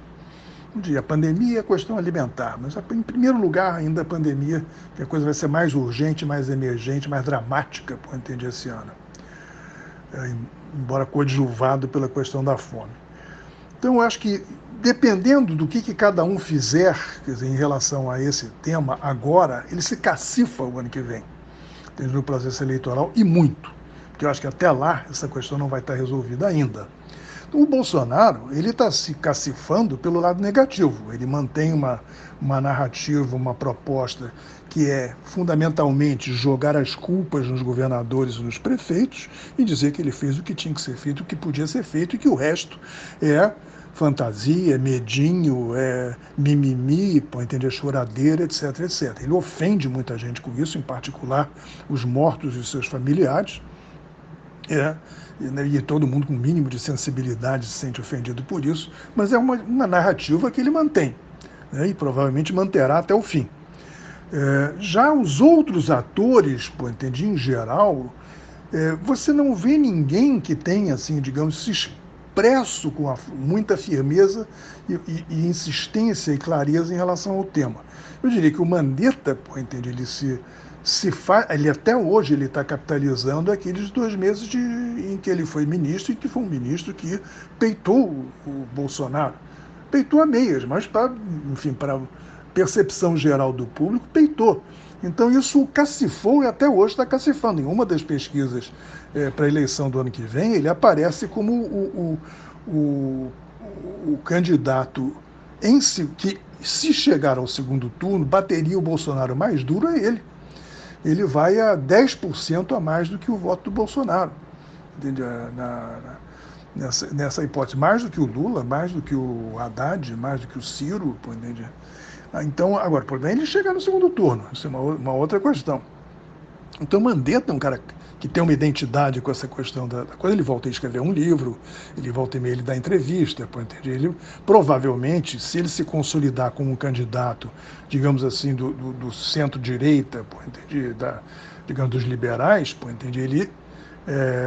A pandemia é a questão alimentar, mas em primeiro lugar ainda a pandemia, que a coisa vai ser mais urgente, mais emergente, mais dramática, entende, esse ano. Embora coadjuvado pela questão da fome. Então, eu acho que, dependendo do que cada um fizer, quer dizer, em relação a esse tema agora, ele se cacifa o ano que vem, no processo eleitoral, e muito. Porque eu acho que até lá essa questão não vai estar resolvida ainda. O Bolsonaro, ele está se cacifando pelo lado negativo. Ele mantém uma narrativa, uma proposta que é fundamentalmente jogar as culpas nos governadores e nos prefeitos e dizer que ele fez o que tinha que ser feito, o que podia ser feito e que o resto é fantasia, é medinho, é mimimi, entender, choradeira, etc, etc. Ele ofende muita gente com isso, em particular os mortos e os seus familiares. E todo mundo com o mínimo de sensibilidade se sente ofendido por isso, mas é uma narrativa que ele mantém, né, e provavelmente manterá até o fim. Já os outros atores, entende, em geral, você não vê ninguém que tenha, assim, digamos, se expresso com muita firmeza e insistência e clareza em relação ao tema. Eu diria que o Mandetta, entende, ele até hoje ele está capitalizando aqueles 2 meses em que ele foi ministro e que foi um ministro que peitou o Bolsonaro. Peitou a meias, mas para percepção geral do público, peitou. Então isso o cacifou e até hoje está cacifando. Em uma das pesquisas para a eleição do ano que vem, ele aparece como o candidato que, se chegar ao segundo turno, bateria o Bolsonaro mais duro é ele. Ele vai a 10% a mais do que o voto do Bolsonaro, entende? Nessa hipótese, mais do que o Lula, mais do que o Haddad, mais do que o Ciro, entende? Então, agora, o problema é ele chegar no segundo turno, isso é uma outra questão. Então, Mandetta é um cara que tem uma identidade com essa questão da coisa. Ele volta a escrever um livro, ele volta e meia, ele dá entrevista, entende? Ele, provavelmente, se ele se consolidar como um candidato, digamos assim, do centro-direita, entende? Digamos, dos liberais, entende? Ele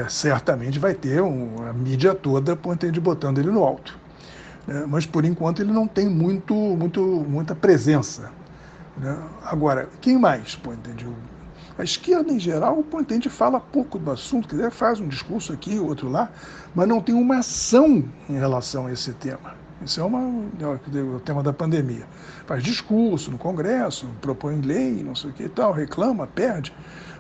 certamente vai ter a mídia toda, entende? Botando ele no alto. Mas, por enquanto, ele não tem muita presença, né? Agora, quem mais, entende? A esquerda, em geral, entende, fala pouco do assunto, faz um discurso aqui, outro lá, mas não tem uma ação em relação a esse tema. Isso é o tema da pandemia. Faz discurso no Congresso, propõe lei, não sei o que e tal, reclama, perde,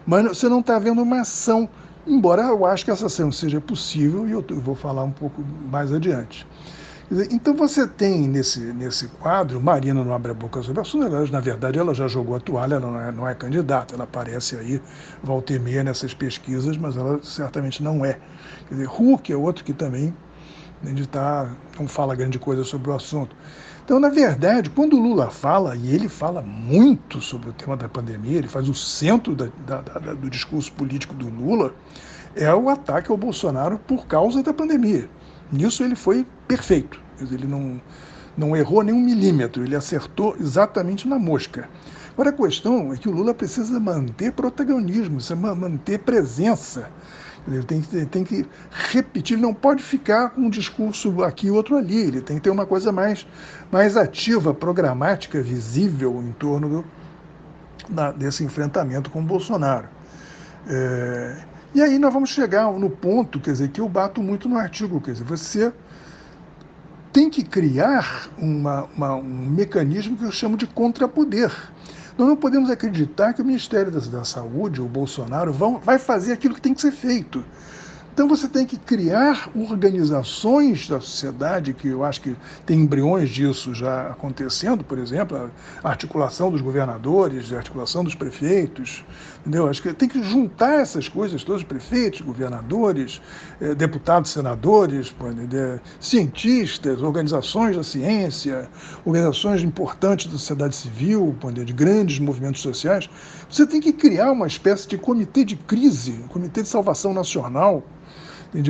mas você não está vendo uma ação, embora eu acho que essa ação seja possível e eu vou falar um pouco mais adiante. Então você tem nesse quadro, Marina não abre a boca sobre o assunto, na verdade ela já jogou a toalha, ela não é candidata, ela aparece aí, volta e meia nessas pesquisas, mas ela certamente não é. Quer dizer, Huck é outro que também não fala grande coisa sobre o assunto. Então, na verdade, quando o Lula fala, e ele fala muito sobre o tema da pandemia, ele faz o centro do discurso político do Lula, é o ataque ao Bolsonaro por causa da pandemia. Nisso ele foi perfeito. Ele não errou nem 1 milímetro, ele acertou exatamente na mosca. Agora a questão é que o Lula precisa manter protagonismo, precisa manter presença. Ele tem que repetir, ele não pode ficar com um discurso aqui e outro ali, ele tem que ter uma coisa mais ativa, programática, visível em torno desse enfrentamento com o Bolsonaro. E aí nós vamos chegar no ponto, quer dizer, que eu bato muito no artigo, quer dizer, você tem que criar um mecanismo que eu chamo de contrapoder. Nós não podemos acreditar que o Ministério da Saúde, o Bolsonaro, vai fazer aquilo que tem que ser feito. Então você tem que criar organizações da sociedade, que eu acho que tem embriões disso já acontecendo, por exemplo, a articulação dos governadores, a articulação dos prefeitos, entendeu? Acho que tem que juntar essas coisas todas, prefeitos, governadores, deputados, senadores, cientistas, organizações da ciência, organizações importantes da sociedade civil, de grandes movimentos sociais. Você tem que criar uma espécie de comitê de crise, comitê de salvação nacional,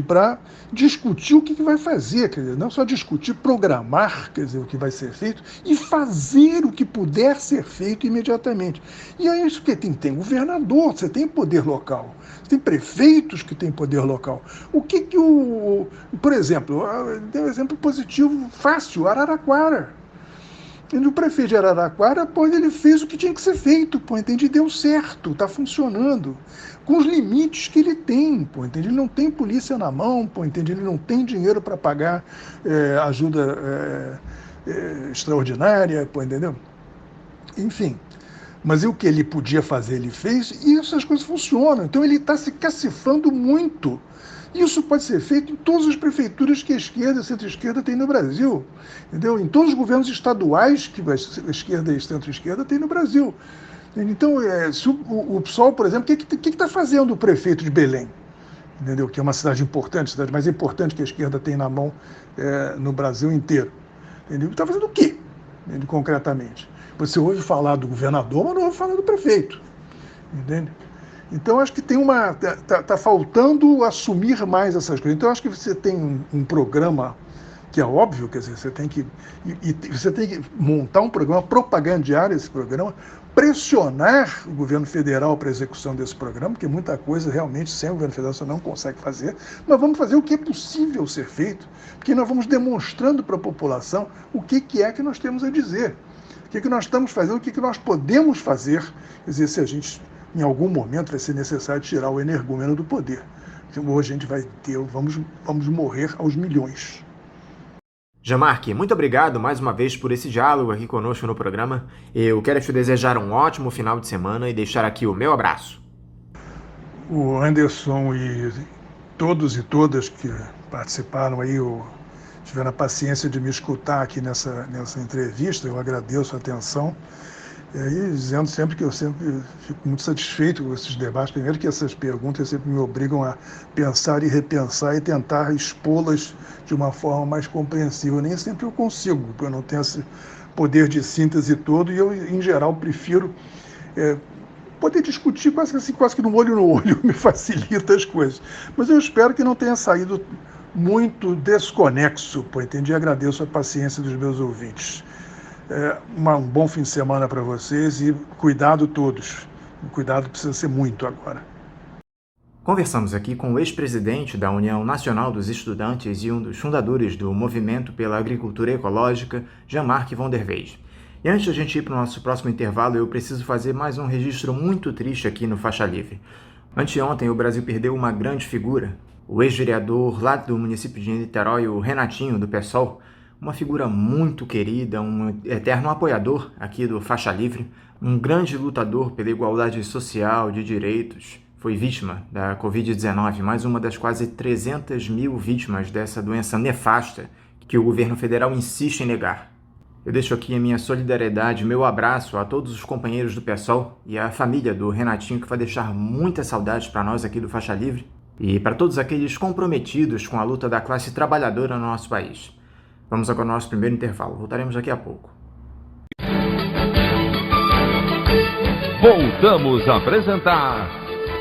para discutir o que vai fazer, quer dizer, não só discutir, programar, quer dizer, o que vai ser feito e fazer o que puder ser feito imediatamente. E é isso que tem governador, você tem poder local, você tem prefeitos que têm poder local. Por exemplo, tem um exemplo positivo fácil, Araraquara. O prefeito de Araraquara, ele fez o que tinha que ser feito, entende? Deu certo, está funcionando, com os limites que ele tem, entende? Ele não tem polícia na mão, entende? Ele não tem dinheiro para pagar ajuda extraordinária, entendeu? Enfim, Mas o que ele podia fazer, ele fez, e essas coisas funcionam. Então ele está se cacifando muito. Isso pode ser feito em todas as prefeituras que a esquerda e a centro-esquerda tem no Brasil. Entendeu? Em todos os governos estaduais que a esquerda e a centro-esquerda tem no Brasil. Então, se o PSOL, por exemplo, o que está fazendo o prefeito de Belém? Entendeu? Que é uma cidade importante, a cidade mais importante que a esquerda tem na mão no Brasil inteiro. Entendeu? Está fazendo o quê, concretamente? Você ouve falar do governador, mas não ouve falar do prefeito. Entende? Então, acho que tá faltando assumir mais essas coisas. Então, acho que você tem um programa que é óbvio, quer dizer, você tem que montar um programa, propagandear esse programa, pressionar o governo federal para a execução desse programa, porque muita coisa realmente sem o governo federal você não consegue fazer, mas vamos fazer o que é possível ser feito, porque nós vamos demonstrando para a população o que é que nós temos a dizer, o que nós estamos fazendo, o que nós podemos fazer, quer dizer, se a gente, em algum momento, vai ser necessário tirar o energúmeno do poder. Hoje a gente vai vamos morrer aos milhões. Jean Marc, muito obrigado mais uma vez por esse diálogo aqui conosco no programa. Eu quero te desejar um ótimo final de semana e deixar aqui o meu abraço. O Anderson e todos e todas que participaram aí, tiveram a paciência de me escutar aqui nessa entrevista, eu agradeço a atenção. E dizendo sempre que eu sempre fico muito satisfeito com esses debates. Primeiro que essas perguntas sempre me obrigam a pensar e repensar e tentar expô-las de uma forma mais compreensível. Nem sempre eu consigo, porque eu não tenho esse poder de síntese todo, e eu, em geral, prefiro poder discutir quase que no olho me facilita as coisas. Mas eu espero que não tenha saído muito desconexo, entendi? Agradeço a paciência dos meus ouvintes. Um bom fim de semana para vocês e cuidado todos. O cuidado precisa ser muito agora. Conversamos aqui com o ex-presidente da União Nacional dos Estudantes e um dos fundadores do Movimento pela Agricultura Ecológica, Jean Marc von der Weijs. E antes de a gente ir para o nosso próximo intervalo, eu preciso fazer mais um registro muito triste aqui no Faixa Livre. Anteontem, o Brasil perdeu uma grande figura, o ex-vereador lá do município de Niterói, o Renatinho, do PSOL, uma figura muito querida, um eterno apoiador aqui do Faixa Livre, um grande lutador pela igualdade social, de direitos. Foi vítima da Covid-19, mais uma das quase 300 mil vítimas dessa doença nefasta que o governo federal insiste em negar. Eu deixo aqui a minha solidariedade, meu abraço a todos os companheiros do PSOL e à família do Renatinho, que vai deixar muitas saudades para nós aqui do Faixa Livre e para todos aqueles comprometidos com a luta da classe trabalhadora no nosso país. Vamos agora ao nosso primeiro intervalo. Voltaremos daqui a pouco. Voltamos a apresentar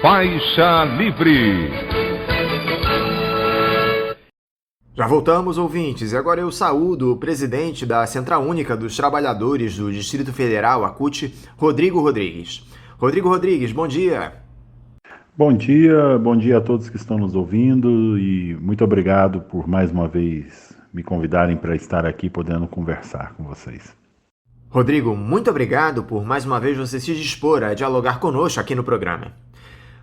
Faixa Livre. Já voltamos, ouvintes, e agora eu saúdo o presidente da Central Única dos Trabalhadores do Distrito Federal, a CUT, Rodrigo Rodrigues. Rodrigo Rodrigues, bom dia. Bom dia a todos que estão nos ouvindo e muito obrigado por mais uma vez me convidarem para estar aqui podendo conversar com vocês. Rodrigo, muito obrigado por mais uma vez você se dispor a dialogar conosco aqui no programa.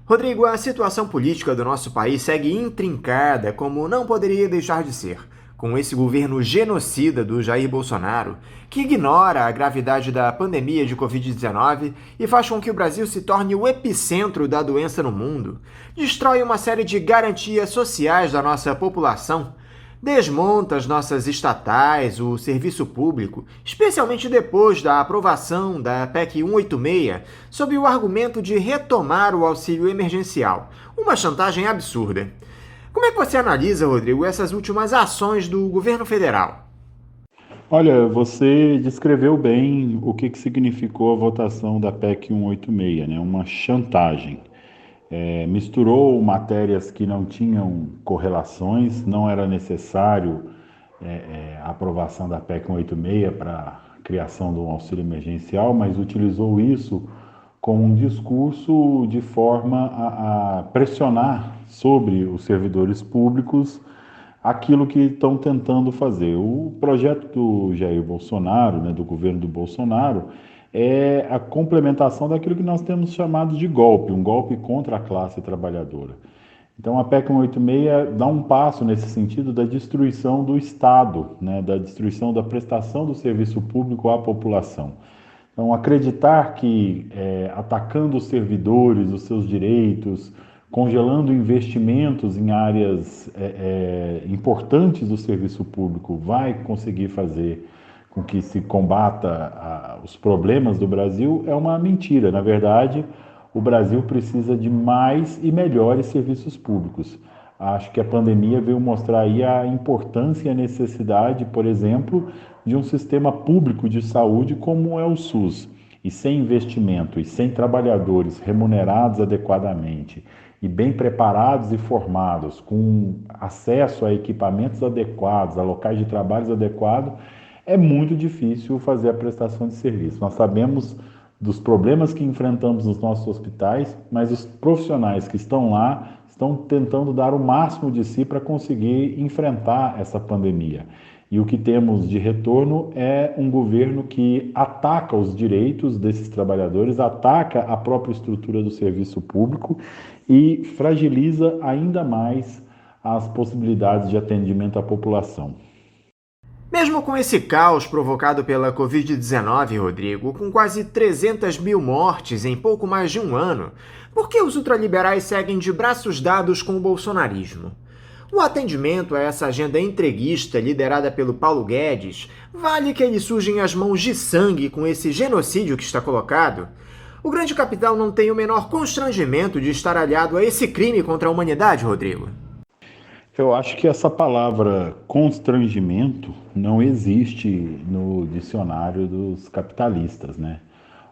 Rodrigo, a situação política do nosso país segue intrincada, como não poderia deixar de ser, com esse governo genocida do Jair Bolsonaro, que ignora a gravidade da pandemia de Covid-19 e faz com que o Brasil se torne o epicentro da doença no mundo, destrói uma série de garantias sociais da nossa população, desmonta as nossas estatais, o serviço público, especialmente depois da aprovação da PEC 186, sob o argumento de retomar o auxílio emergencial. Uma chantagem absurda. Como é que você analisa, Rodrigo, essas últimas ações do governo federal? Olha, você descreveu bem o que significou a votação da PEC 186, né? Uma chantagem. Misturou matérias que não tinham correlações, não era necessário a aprovação da PEC 186 para a criação de um auxílio emergencial, mas utilizou isso como um discurso de forma a pressionar sobre os servidores públicos aquilo que estão tentando fazer. O projeto do Jair Bolsonaro, né, do governo do Bolsonaro, é a complementação daquilo que nós temos chamado de golpe, um golpe contra a classe trabalhadora. Então a PEC 186 dá um passo nesse sentido da destruição do Estado, né, da destruição da prestação do serviço público à população. Então, acreditar que atacando os servidores, os seus direitos, congelando investimentos em áreas importantes do serviço público vai conseguir fazer com que se combata os problemas do Brasil é uma mentira. Na verdade, o Brasil precisa de mais e melhores serviços públicos. Acho que a pandemia veio mostrar aí a importância e a necessidade, por exemplo, de um sistema público de saúde como é o SUS. E sem investimento e sem trabalhadores remunerados adequadamente e bem preparados e formados, com acesso a equipamentos adequados, a locais de trabalho adequados, é muito difícil fazer a prestação de serviço. Nós sabemos dos problemas que enfrentamos nos nossos hospitais, mas os profissionais que estão lá estão tentando dar o máximo de si para conseguir enfrentar essa pandemia. E o que temos de retorno é um governo que ataca os direitos desses trabalhadores, ataca a própria estrutura do serviço público e fragiliza ainda mais as possibilidades de atendimento à população. Mesmo com esse caos provocado pela Covid-19, Rodrigo, com quase 300 mil mortes em pouco mais de um ano, por que os ultraliberais seguem de braços dados com o bolsonarismo? O atendimento a essa agenda entreguista liderada pelo Paulo Guedes vale que eles sujem as mãos de sangue com esse genocídio que está colocado? O grande capital não tem o menor constrangimento de estar aliado a esse crime contra a humanidade, Rodrigo? Eu acho que essa palavra constrangimento não existe no dicionário dos capitalistas, né?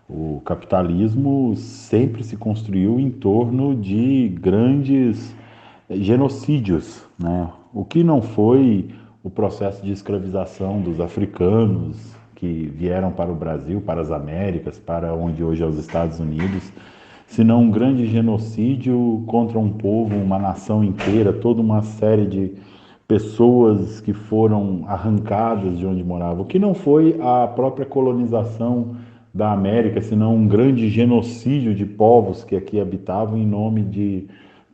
O capitalismo sempre se construiu em torno de grandes genocídios, né? O que não foi o processo de escravização dos africanos que vieram para o Brasil, para as Américas, para onde hoje é os Estados Unidos, senão um grande genocídio contra um povo, uma nação inteira, toda uma série de pessoas que foram arrancadas de onde moravam. O que não foi a própria colonização da América, senão um grande genocídio de povos que aqui habitavam em nome de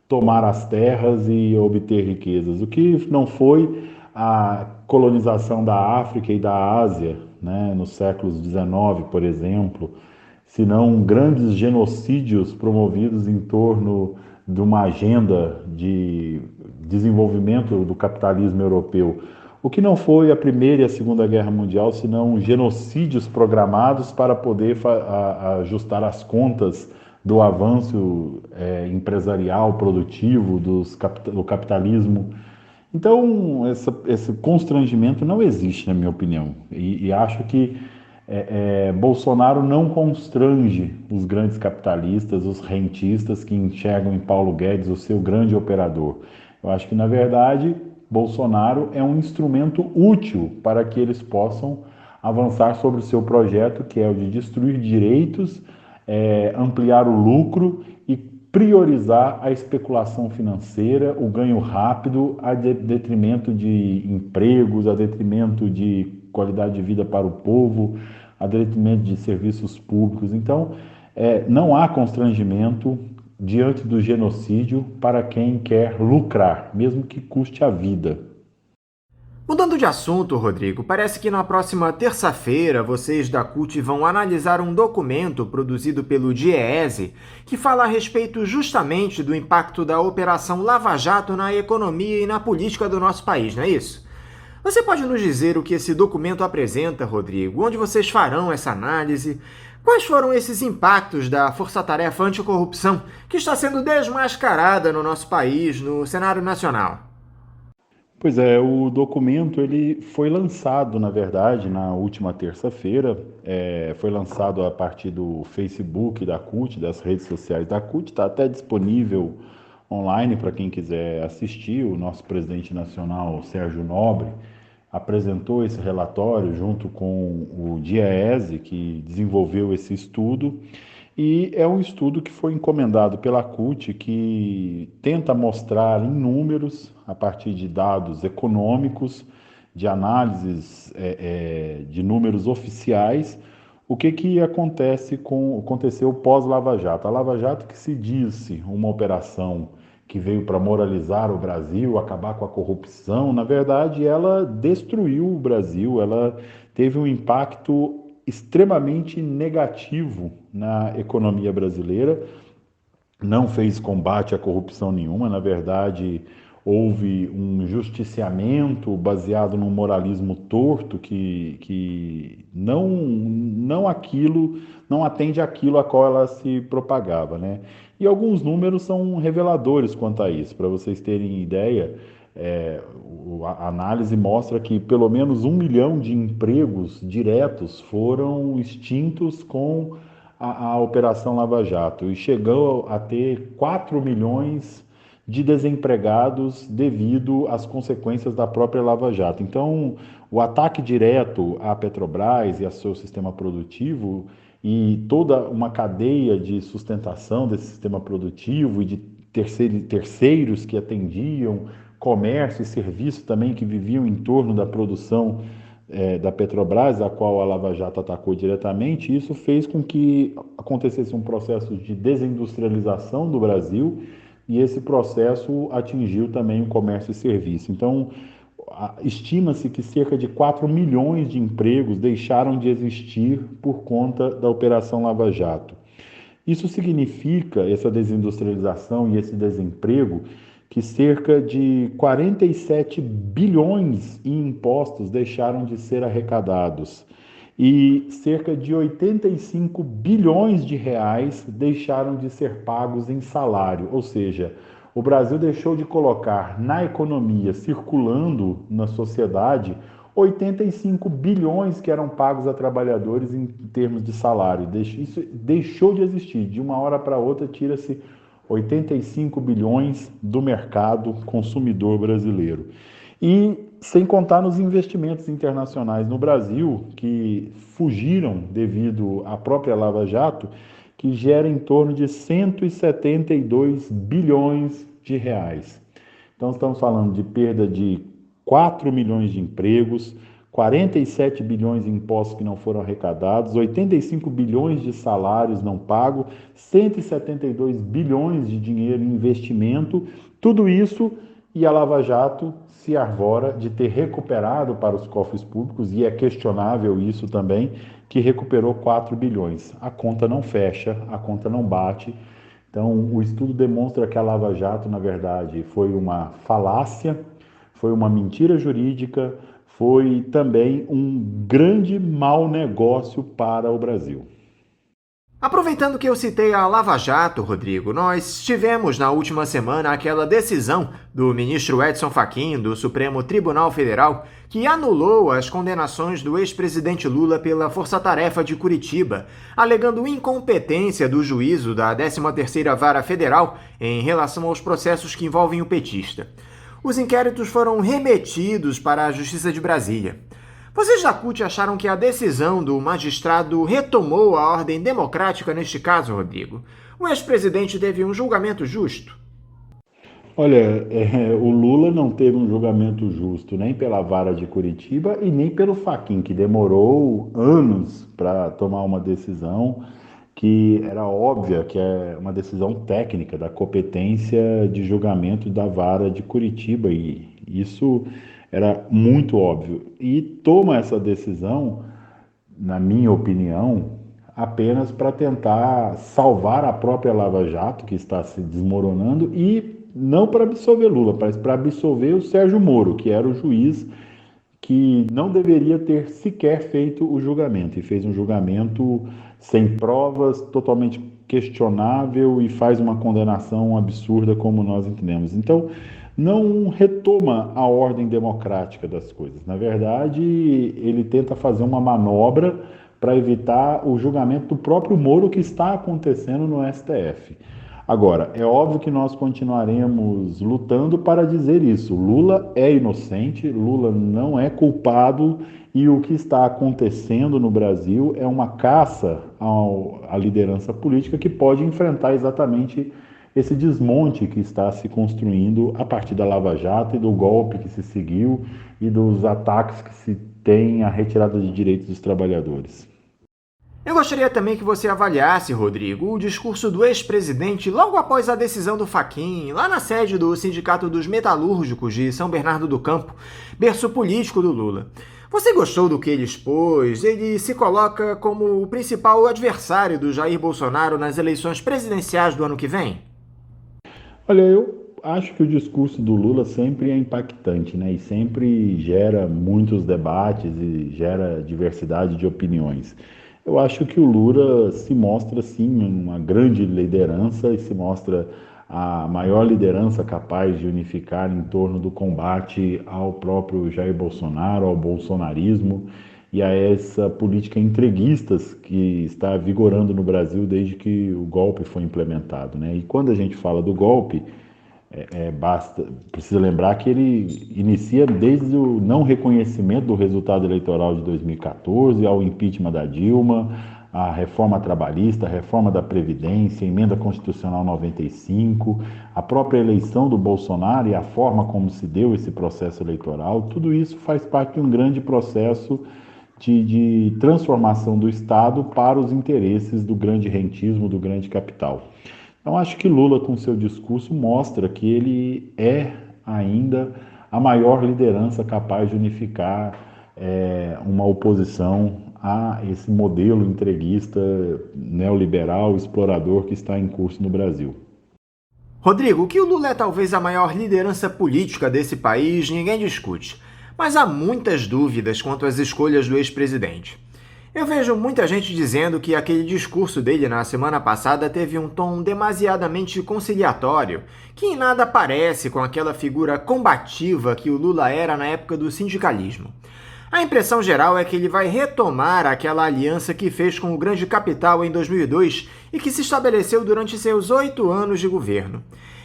tomar as terras e obter riquezas. O que não foi a colonização da África e da Ásia, né, nos séculos XIX, por exemplo, senão grandes genocídios promovidos em torno de uma agenda de desenvolvimento do capitalismo europeu. O que não foi a Primeira e a Segunda Guerra Mundial, senão genocídios programados para poder ajustar as contas do avanço empresarial, produtivo, do capitalismo. Então, esse constrangimento não existe, na minha opinião. E acho que Bolsonaro não constrange os grandes capitalistas, os rentistas que enxergam em Paulo Guedes o seu grande operador. Eu acho que, na verdade, Bolsonaro é um instrumento útil para que eles possam avançar sobre o seu projeto, que é o de destruir direitos, ampliar o lucro e priorizar a especulação financeira, o ganho rápido, a detrimento de empregos, a detrimento de qualidade de vida para o povo, a detrimento de serviços públicos. Então, não há constrangimento diante do genocídio para quem quer lucrar, mesmo que custe a vida. Mudando de assunto, Rodrigo, parece que na próxima terça-feira vocês da CUT vão analisar um documento produzido pelo DIEESE que fala a respeito justamente do impacto da Operação Lava Jato na economia e na política do nosso país, não é isso? Você pode nos dizer o que esse documento apresenta, Rodrigo? Onde vocês farão essa análise? Quais foram esses impactos da Força-Tarefa Anticorrupção que está sendo desmascarada no nosso país, no cenário nacional? Pois é, o documento ele foi lançado, na verdade, na última terça-feira. Foi lançado a partir do Facebook da CUT, das redes sociais da CUT. Está até disponível online para quem quiser assistir. O nosso presidente nacional, Sérgio Nobre, apresentou esse relatório junto com o DIEESE, que desenvolveu esse estudo. E é um estudo que foi encomendado pela CUT, que tenta mostrar em números, a partir de dados econômicos, de análises de números oficiais, o que aconteceu pós-Lava Jato. A Lava Jato, que se disse uma operação que veio para moralizar o Brasil, acabar com a corrupção, na verdade ela destruiu o Brasil, ela teve um impacto extremamente negativo na economia brasileira, não fez combate à corrupção nenhuma, na verdade houve um justiciamento baseado num moralismo torto que não atende àquilo a qual ela se propagava, né? E alguns números são reveladores quanto a isso. Para vocês terem ideia, a análise mostra que pelo menos 1 milhão de empregos diretos foram extintos com a Operação Lava Jato e chegou a ter 4 milhões de desempregados devido às consequências da própria Lava Jato. Então, o ataque direto à Petrobras e ao seu sistema produtivo e toda uma cadeia de sustentação desse sistema produtivo e de terceiros que atendiam, comércio e serviço também que viviam em torno da produção da Petrobras, a qual a Lava Jato atacou diretamente, isso fez com que acontecesse um processo de desindustrialização do Brasil e esse processo atingiu também o comércio e serviço. Então, estima-se que cerca de 4 milhões de empregos deixaram de existir por conta da Operação Lava Jato. Isso significa, essa desindustrialização e esse desemprego, que cerca de 47 bilhões em impostos deixaram de ser arrecadados e cerca de 85 bilhões de reais deixaram de ser pagos em salário, ou seja, o Brasil deixou de colocar na economia, circulando na sociedade, 85 bilhões que eram pagos a trabalhadores em termos de salário. Isso deixou de existir. De uma hora para outra, tira-se 85 bilhões do mercado consumidor brasileiro. E sem contar nos investimentos internacionais no Brasil, que fugiram devido à própria Lava Jato, que gera em torno de 172 bilhões de reais. Então, estamos falando de perda de 4 milhões de empregos, 47 bilhões em impostos que não foram arrecadados, 85 bilhões de salários não pagos, 172 bilhões de dinheiro em investimento, tudo isso, e a Lava Jato se arvora de ter recuperado para os cofres públicos, e é questionável isso também, que recuperou 4 bilhões. A conta não fecha, a conta não bate. Então, o estudo demonstra que a Lava Jato, na verdade, foi uma falácia, foi uma mentira jurídica, foi também um grande mau negócio para o Brasil. Aproveitando que eu citei a Lava Jato, Rodrigo, nós tivemos na última semana aquela decisão do ministro Edson Fachin do Supremo Tribunal Federal que anulou as condenações do ex-presidente Lula pela Força-Tarefa de Curitiba, alegando incompetência do juízo da 13ª Vara Federal em relação aos processos que envolvem o petista. Os inquéritos foram remetidos para a Justiça de Brasília. Vocês da CUT acharam que a decisão do magistrado retomou a ordem democrática neste caso, Rodrigo? O ex-presidente teve um julgamento justo? Olha, o Lula não teve um julgamento justo nem pela Vara de Curitiba e nem pelo Fachin, que demorou anos para tomar uma decisão que era óbvia, que é uma decisão técnica da competência de julgamento da Vara de Curitiba, e isso era muito óbvio. E toma essa decisão, na minha opinião, apenas para tentar salvar a própria Lava Jato, que está se desmoronando, e não para absolver Lula, mas para absolver o Sérgio Moro, que era o juiz que não deveria ter sequer feito o julgamento, e fez um julgamento sem provas, totalmente questionável, e faz uma condenação absurda como nós entendemos. Então, não retoma a ordem democrática das coisas. Na verdade, ele tenta fazer uma manobra para evitar o julgamento do próprio Moro que está acontecendo no STF. Agora, é óbvio que nós continuaremos lutando para dizer isso. Lula é inocente, Lula não é culpado, e o que está acontecendo no Brasil é uma caça à liderança política que pode enfrentar exatamente esse desmonte que está se construindo a partir da Lava Jato e do golpe que se seguiu e dos ataques que se tem à retirada de direitos dos trabalhadores. Eu gostaria também que você avaliasse, Rodrigo, o discurso do ex-presidente logo após a decisão do Fachin, lá na sede do Sindicato dos Metalúrgicos de São Bernardo do Campo, berço político do Lula. Você gostou do que ele expôs? Ele se coloca como o principal adversário do Jair Bolsonaro nas eleições presidenciais do ano que vem? Olha, eu acho que o discurso do Lula sempre é impactante, né? E sempre gera muitos debates e gera diversidade de opiniões. Eu acho que o Lula se mostra, sim, uma grande liderança e se mostra a maior liderança capaz de unificar em torno do combate ao próprio Jair Bolsonaro, ao bolsonarismo e a essa política entreguista que está vigorando no Brasil desde que o golpe foi implementado, né? E quando a gente fala do golpe, precisa lembrar que ele inicia desde o não reconhecimento do resultado eleitoral de 2014 ao impeachment da Dilma, a reforma trabalhista, a reforma da Previdência, a emenda constitucional 95, a própria eleição do Bolsonaro e a forma como se deu esse processo eleitoral, tudo isso faz parte de um grande processo de transformação do Estado para os interesses do grande rentismo, do grande capital. Então, acho que Lula, com seu discurso, mostra que ele é ainda a maior liderança capaz de unificar uma oposição a esse modelo entreguista, neoliberal, explorador que está em curso no Brasil. Rodrigo, que o Lula é talvez a maior liderança política desse país, ninguém discute. Mas há muitas dúvidas quanto às escolhas do ex-presidente. Eu vejo muita gente dizendo que aquele discurso dele na semana passada teve um tom demasiadamente conciliatório, que em nada parece com aquela figura combativa que o Lula era na época do sindicalismo. A impressão geral é que ele vai retomar aquela aliança que fez com o grande capital em 2002 e que se estabeleceu durante seus 8 anos de governo.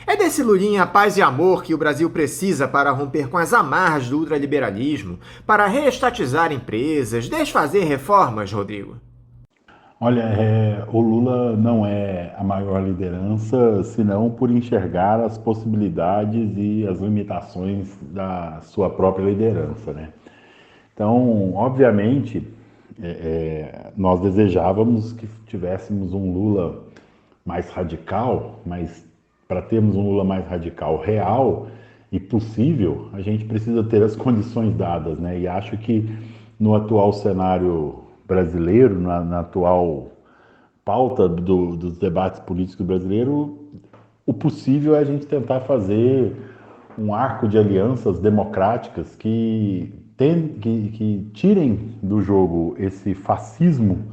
É desse Lulinha paz e amor que o Brasil precisa para romper com as amarras do ultraliberalismo, para reestatizar empresas, desfazer reformas, Rodrigo? Olha, o Lula não é a maior liderança, senão por enxergar as possibilidades e as limitações da sua própria liderança, né? Então, obviamente, nós desejávamos que tivéssemos um Lula mais radical, mas para termos um Lula mais radical real e possível, a gente precisa ter as condições dadas, né? E acho que no atual cenário brasileiro, na atual pauta dos debates políticos brasileiros, o possível é a gente tentar fazer um arco de alianças democráticas que tirem do jogo esse fascismo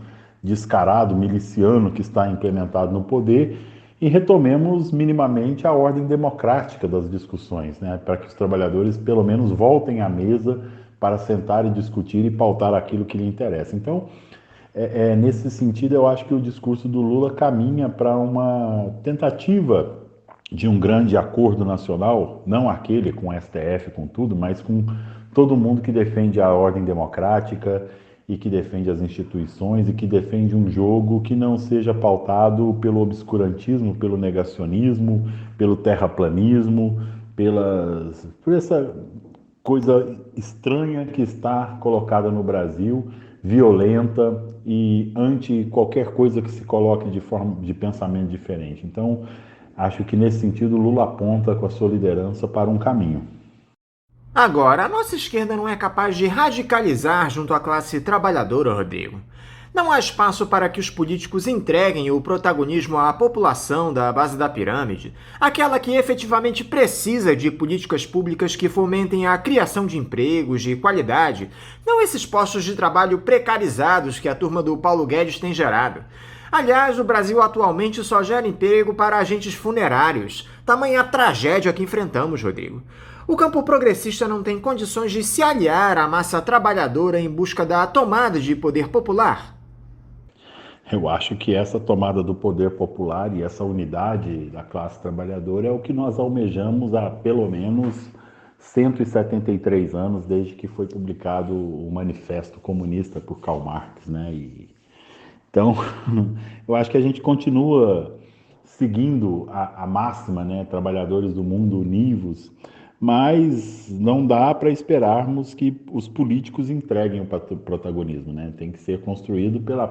descarado, miliciano que está implementado no poder e retomemos minimamente a ordem democrática das discussões, né? Para que os trabalhadores pelo menos voltem à mesa para sentar e discutir e pautar aquilo que lhe interessa. Então, nesse sentido, eu acho que o discurso do Lula caminha para uma tentativa de um grande acordo nacional, não aquele com o STF, com tudo, mas com todo mundo que defende a ordem democrática e que defende as instituições e que defende um jogo que não seja pautado pelo obscurantismo, pelo negacionismo, pelo terraplanismo, por essa coisa estranha que está colocada no Brasil, violenta e anti qualquer coisa que se coloque de forma de pensamento diferente. Então, acho que nesse sentido Lula aponta com a sua liderança para um caminho. Agora, a nossa esquerda não é capaz de radicalizar junto à classe trabalhadora, Rodrigo. Não há espaço para que os políticos entreguem o protagonismo à população da base da pirâmide, aquela que efetivamente precisa de políticas públicas que fomentem a criação de empregos de qualidade, não esses postos de trabalho precarizados que a turma do Paulo Guedes tem gerado. Aliás, o Brasil atualmente só gera emprego para agentes funerários, tamanha a tragédia que enfrentamos, Rodrigo. O campo progressista não tem condições de se aliar à massa trabalhadora em busca da tomada de poder popular? Eu acho que essa tomada do poder popular e essa unidade da classe trabalhadora é o que nós almejamos há pelo menos 173 anos, desde que foi publicado o Manifesto Comunista por Karl Marx, né? Então, eu acho que a gente continua seguindo a máxima, né? Trabalhadores do mundo univos, mas não dá para esperarmos que os políticos entreguem o protagonismo, né? Tem que ser construído pelo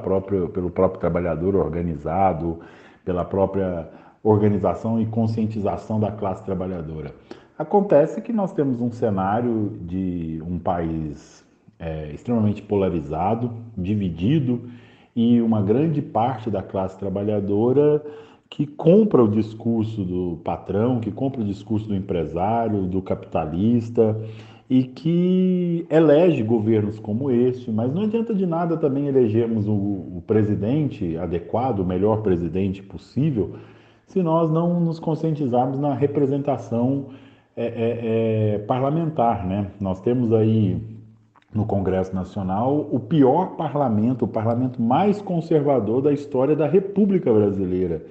próprio trabalhador organizado, pela própria organização e conscientização da classe trabalhadora. Acontece que nós temos um cenário de um país extremamente polarizado, dividido, e uma grande parte da classe trabalhadora que compra o discurso do patrão, que compra o discurso do empresário, do capitalista, e que elege governos como este, mas não adianta de nada também elegermos o presidente adequado, o melhor presidente possível, se nós não nos conscientizarmos na representação parlamentar, né? Nós temos aí no Congresso Nacional o pior parlamento, o parlamento mais conservador da história da República Brasileira,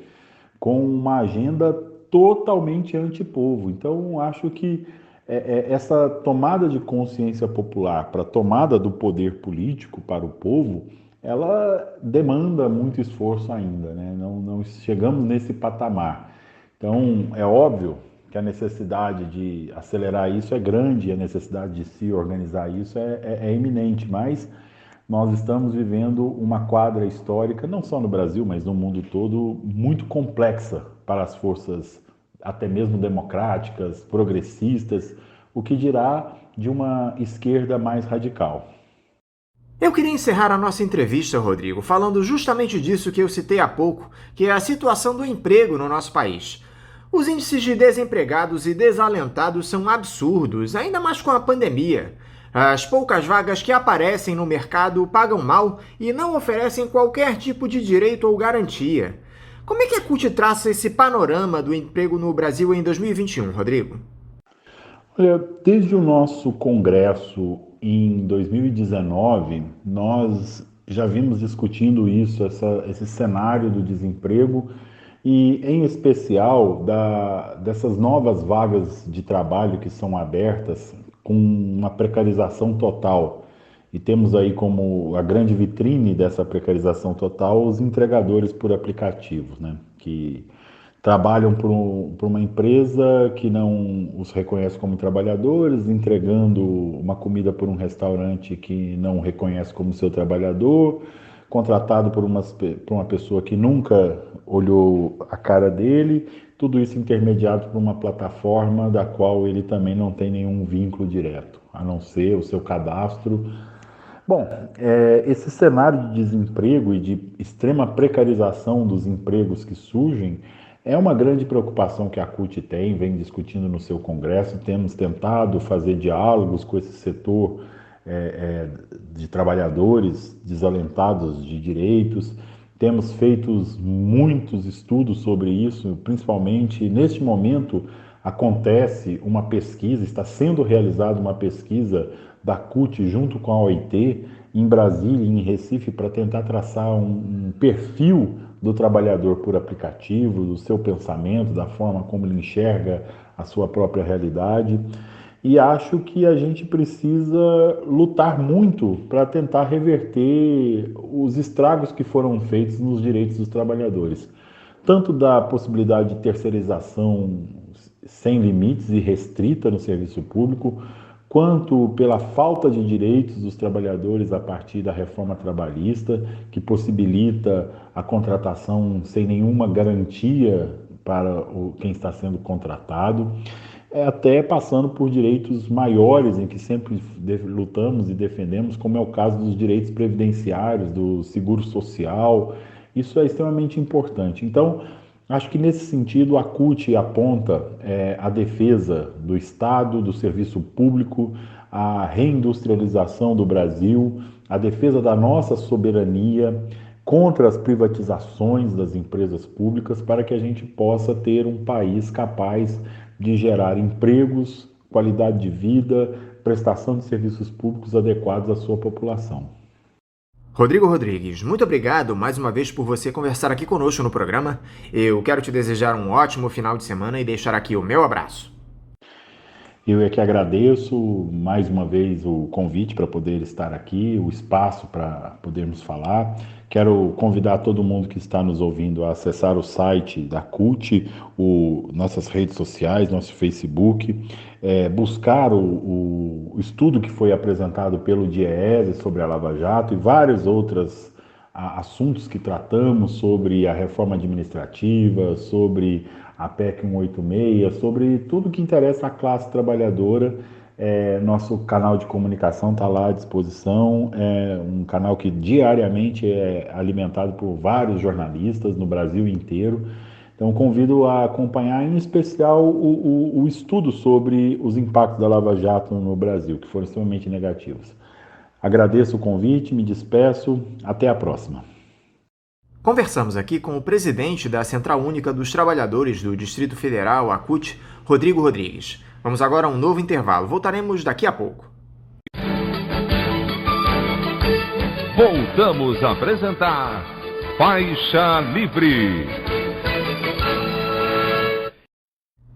com uma agenda totalmente antipovo. Então, acho que essa tomada de consciência popular para a tomada do poder político para o povo, ela demanda muito esforço ainda, né? Não chegamos nesse patamar. Então, é óbvio que a necessidade de acelerar isso é grande, a necessidade de se organizar isso é iminente, mas nós estamos vivendo uma quadra histórica, não só no Brasil, mas no mundo todo, muito complexa para as forças até mesmo democráticas, progressistas, o que dirá de uma esquerda mais radical. Eu queria encerrar a nossa entrevista, Rodrigo, falando justamente disso que eu citei há pouco, que é a situação do emprego no nosso país. Os índices de desempregados e desalentados são absurdos, ainda mais com a pandemia. As poucas vagas que aparecem no mercado pagam mal e não oferecem qualquer tipo de direito ou garantia. Como é que a CUT traça esse panorama do emprego no Brasil em 2021, Rodrigo? Olha, desde o nosso congresso em 2019, nós já vimos discutindo isso, esse cenário do desemprego e, em especial, dessas novas vagas de trabalho que são abertas com uma precarização total. E temos aí como a grande vitrine dessa precarização total os entregadores por aplicativos, né? Que trabalham por uma empresa que não os reconhece como trabalhadores, entregando uma comida por um restaurante que não o reconhece como seu trabalhador, contratado por uma pessoa que nunca olhou a cara dele, tudo isso intermediado por uma plataforma da qual ele também não tem nenhum vínculo direto, a não ser o seu cadastro. Bom, esse cenário de desemprego e de extrema precarização dos empregos que surgem é uma grande preocupação que a CUT tem, vem discutindo no seu congresso. Temos tentado fazer diálogos com esse setor de trabalhadores desalentados de direitos. Temos feito muitos estudos sobre isso, principalmente neste momento acontece uma pesquisa, está sendo realizada uma pesquisa da CUT junto com a OIT em Brasília e em Recife para tentar traçar um perfil do trabalhador por aplicativo, do seu pensamento, da forma como ele enxerga a sua própria realidade. E acho que a gente precisa lutar muito para tentar reverter os estragos que foram feitos nos direitos dos trabalhadores. Tanto da possibilidade de terceirização sem limites e restrita no serviço público, quanto pela falta de direitos dos trabalhadores a partir da reforma trabalhista, que possibilita a contratação sem nenhuma garantia para quem está sendo contratado, até passando por direitos maiores em que sempre lutamos e defendemos, como é o caso dos direitos previdenciários, do seguro social. Isso é extremamente importante. Então, acho que nesse sentido a CUT aponta a defesa do Estado, do serviço público, a reindustrialização do Brasil, a defesa da nossa soberania contra as privatizações das empresas públicas para que a gente possa ter um país capaz de gerar empregos, qualidade de vida, prestação de serviços públicos adequados à sua população. Rodrigo Rodrigues, muito obrigado mais uma vez por você conversar aqui conosco no programa. Eu quero te desejar um ótimo final de semana e deixar aqui o meu abraço. Eu é que agradeço mais uma vez o convite para poder estar aqui, o espaço para podermos falar. Quero convidar todo mundo que está nos ouvindo a acessar o site da CUT, nossas redes sociais, nosso Facebook, buscar o estudo que foi apresentado pelo DIEESE sobre a Lava Jato e vários outros assuntos que tratamos sobre a reforma administrativa, sobre a PEC 186, sobre tudo que interessa à classe trabalhadora, Nosso canal de comunicação está lá à disposição, é um canal que diariamente é alimentado por vários jornalistas no Brasil inteiro. Então, convido a acompanhar, em especial, o estudo sobre os impactos da Lava Jato no Brasil, que foram extremamente negativos. Agradeço o convite, me despeço, até a próxima. Conversamos aqui com o presidente da Central Única dos Trabalhadores do Distrito Federal, a CUT, Rodrigo Rodrigues. Vamos agora a um novo intervalo. Voltaremos daqui a pouco. Voltamos a apresentar Faixa Livre.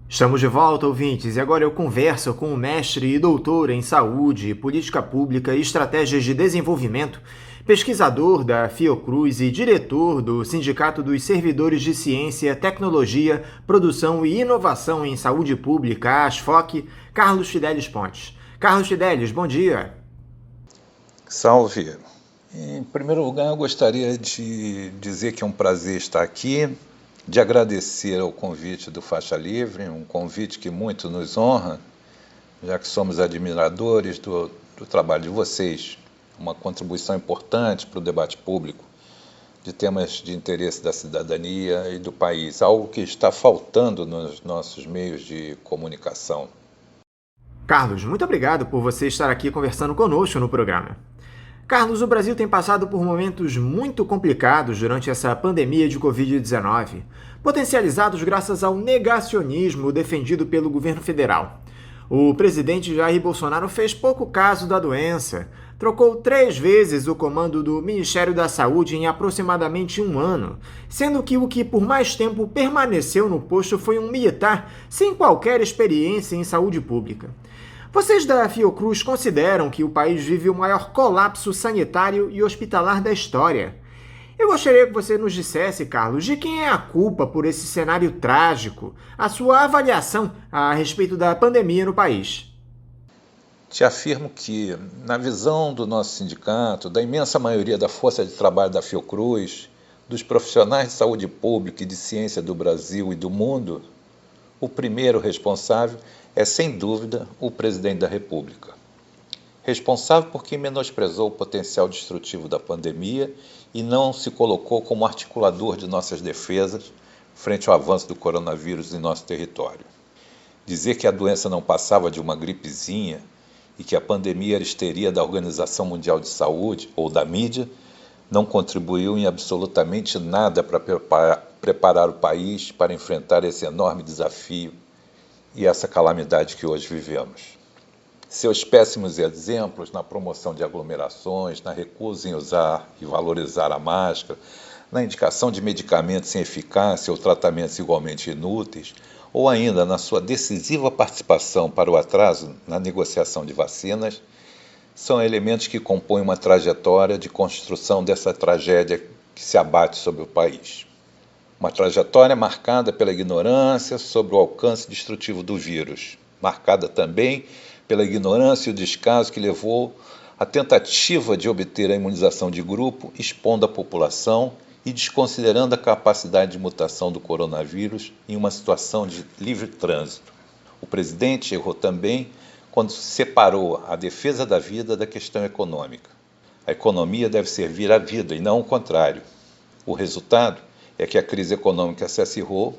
Estamos de volta, ouvintes, e agora eu converso com o mestre e doutor em Saúde, Política Pública e Estratégias de Desenvolvimento, pesquisador da Fiocruz e diretor do Sindicato dos Servidores de Ciência, Tecnologia, Produção e Inovação em Saúde Pública, ASFOC, Carlos Fidelis Pontes. Carlos Fidelis, bom dia. Salve. Em primeiro lugar, eu gostaria de dizer que é um prazer estar aqui, de agradecer ao convite do Faixa Livre, um convite que muito nos honra, já que somos admiradores do trabalho de vocês, uma contribuição importante para o debate público de temas de interesse da cidadania e do país, algo que está faltando nos nossos meios de comunicação. Carlos, muito obrigado por você estar aqui conversando conosco no programa. Carlos, o Brasil tem passado por momentos muito complicados durante essa pandemia de Covid-19, potencializados graças ao negacionismo defendido pelo governo federal. O presidente Jair Bolsonaro fez pouco caso da doença, trocou 3 vezes o comando do Ministério da Saúde em aproximadamente 1 ano, sendo que o que por mais tempo permaneceu no posto foi um militar sem qualquer experiência em saúde pública. Vocês da Fiocruz consideram que o país vive o maior colapso sanitário e hospitalar da história. Eu gostaria que você nos dissesse, Carlos, de quem é a culpa por esse cenário trágico, a sua avaliação a respeito da pandemia no país. Te afirmo que, na visão do nosso sindicato, da imensa maioria da força de trabalho da Fiocruz, dos profissionais de saúde pública e de ciência do Brasil e do mundo, o primeiro responsável é, sem dúvida, o presidente da República. Responsável porque menosprezou o potencial destrutivo da pandemia e não se colocou como articulador de nossas defesas frente ao avanço do coronavírus em nosso território. Dizer que a doença não passava de uma gripezinha e que a pandemia era histeria da Organização Mundial de Saúde ou da mídia não contribuiu em absolutamente nada para preparar o país para enfrentar esse enorme desafio e essa calamidade que hoje vivemos. Seus péssimos exemplos na promoção de aglomerações, na recusa em usar e valorizar a máscara, na indicação de medicamentos sem eficácia ou tratamentos igualmente inúteis, ou ainda na sua decisiva participação para o atraso na negociação de vacinas, são elementos que compõem uma trajetória de construção dessa tragédia que se abate sobre o país. Uma trajetória marcada pela ignorância sobre o alcance destrutivo do vírus, marcada também pela ignorância e o descaso que levou à tentativa de obter a imunização de grupo, expondo a população e desconsiderando a capacidade de mutação do coronavírus em uma situação de livre trânsito. O presidente errou também quando separou a defesa da vida da questão econômica. A economia deve servir à vida e não o contrário. O resultado é que a crise econômica se acirrou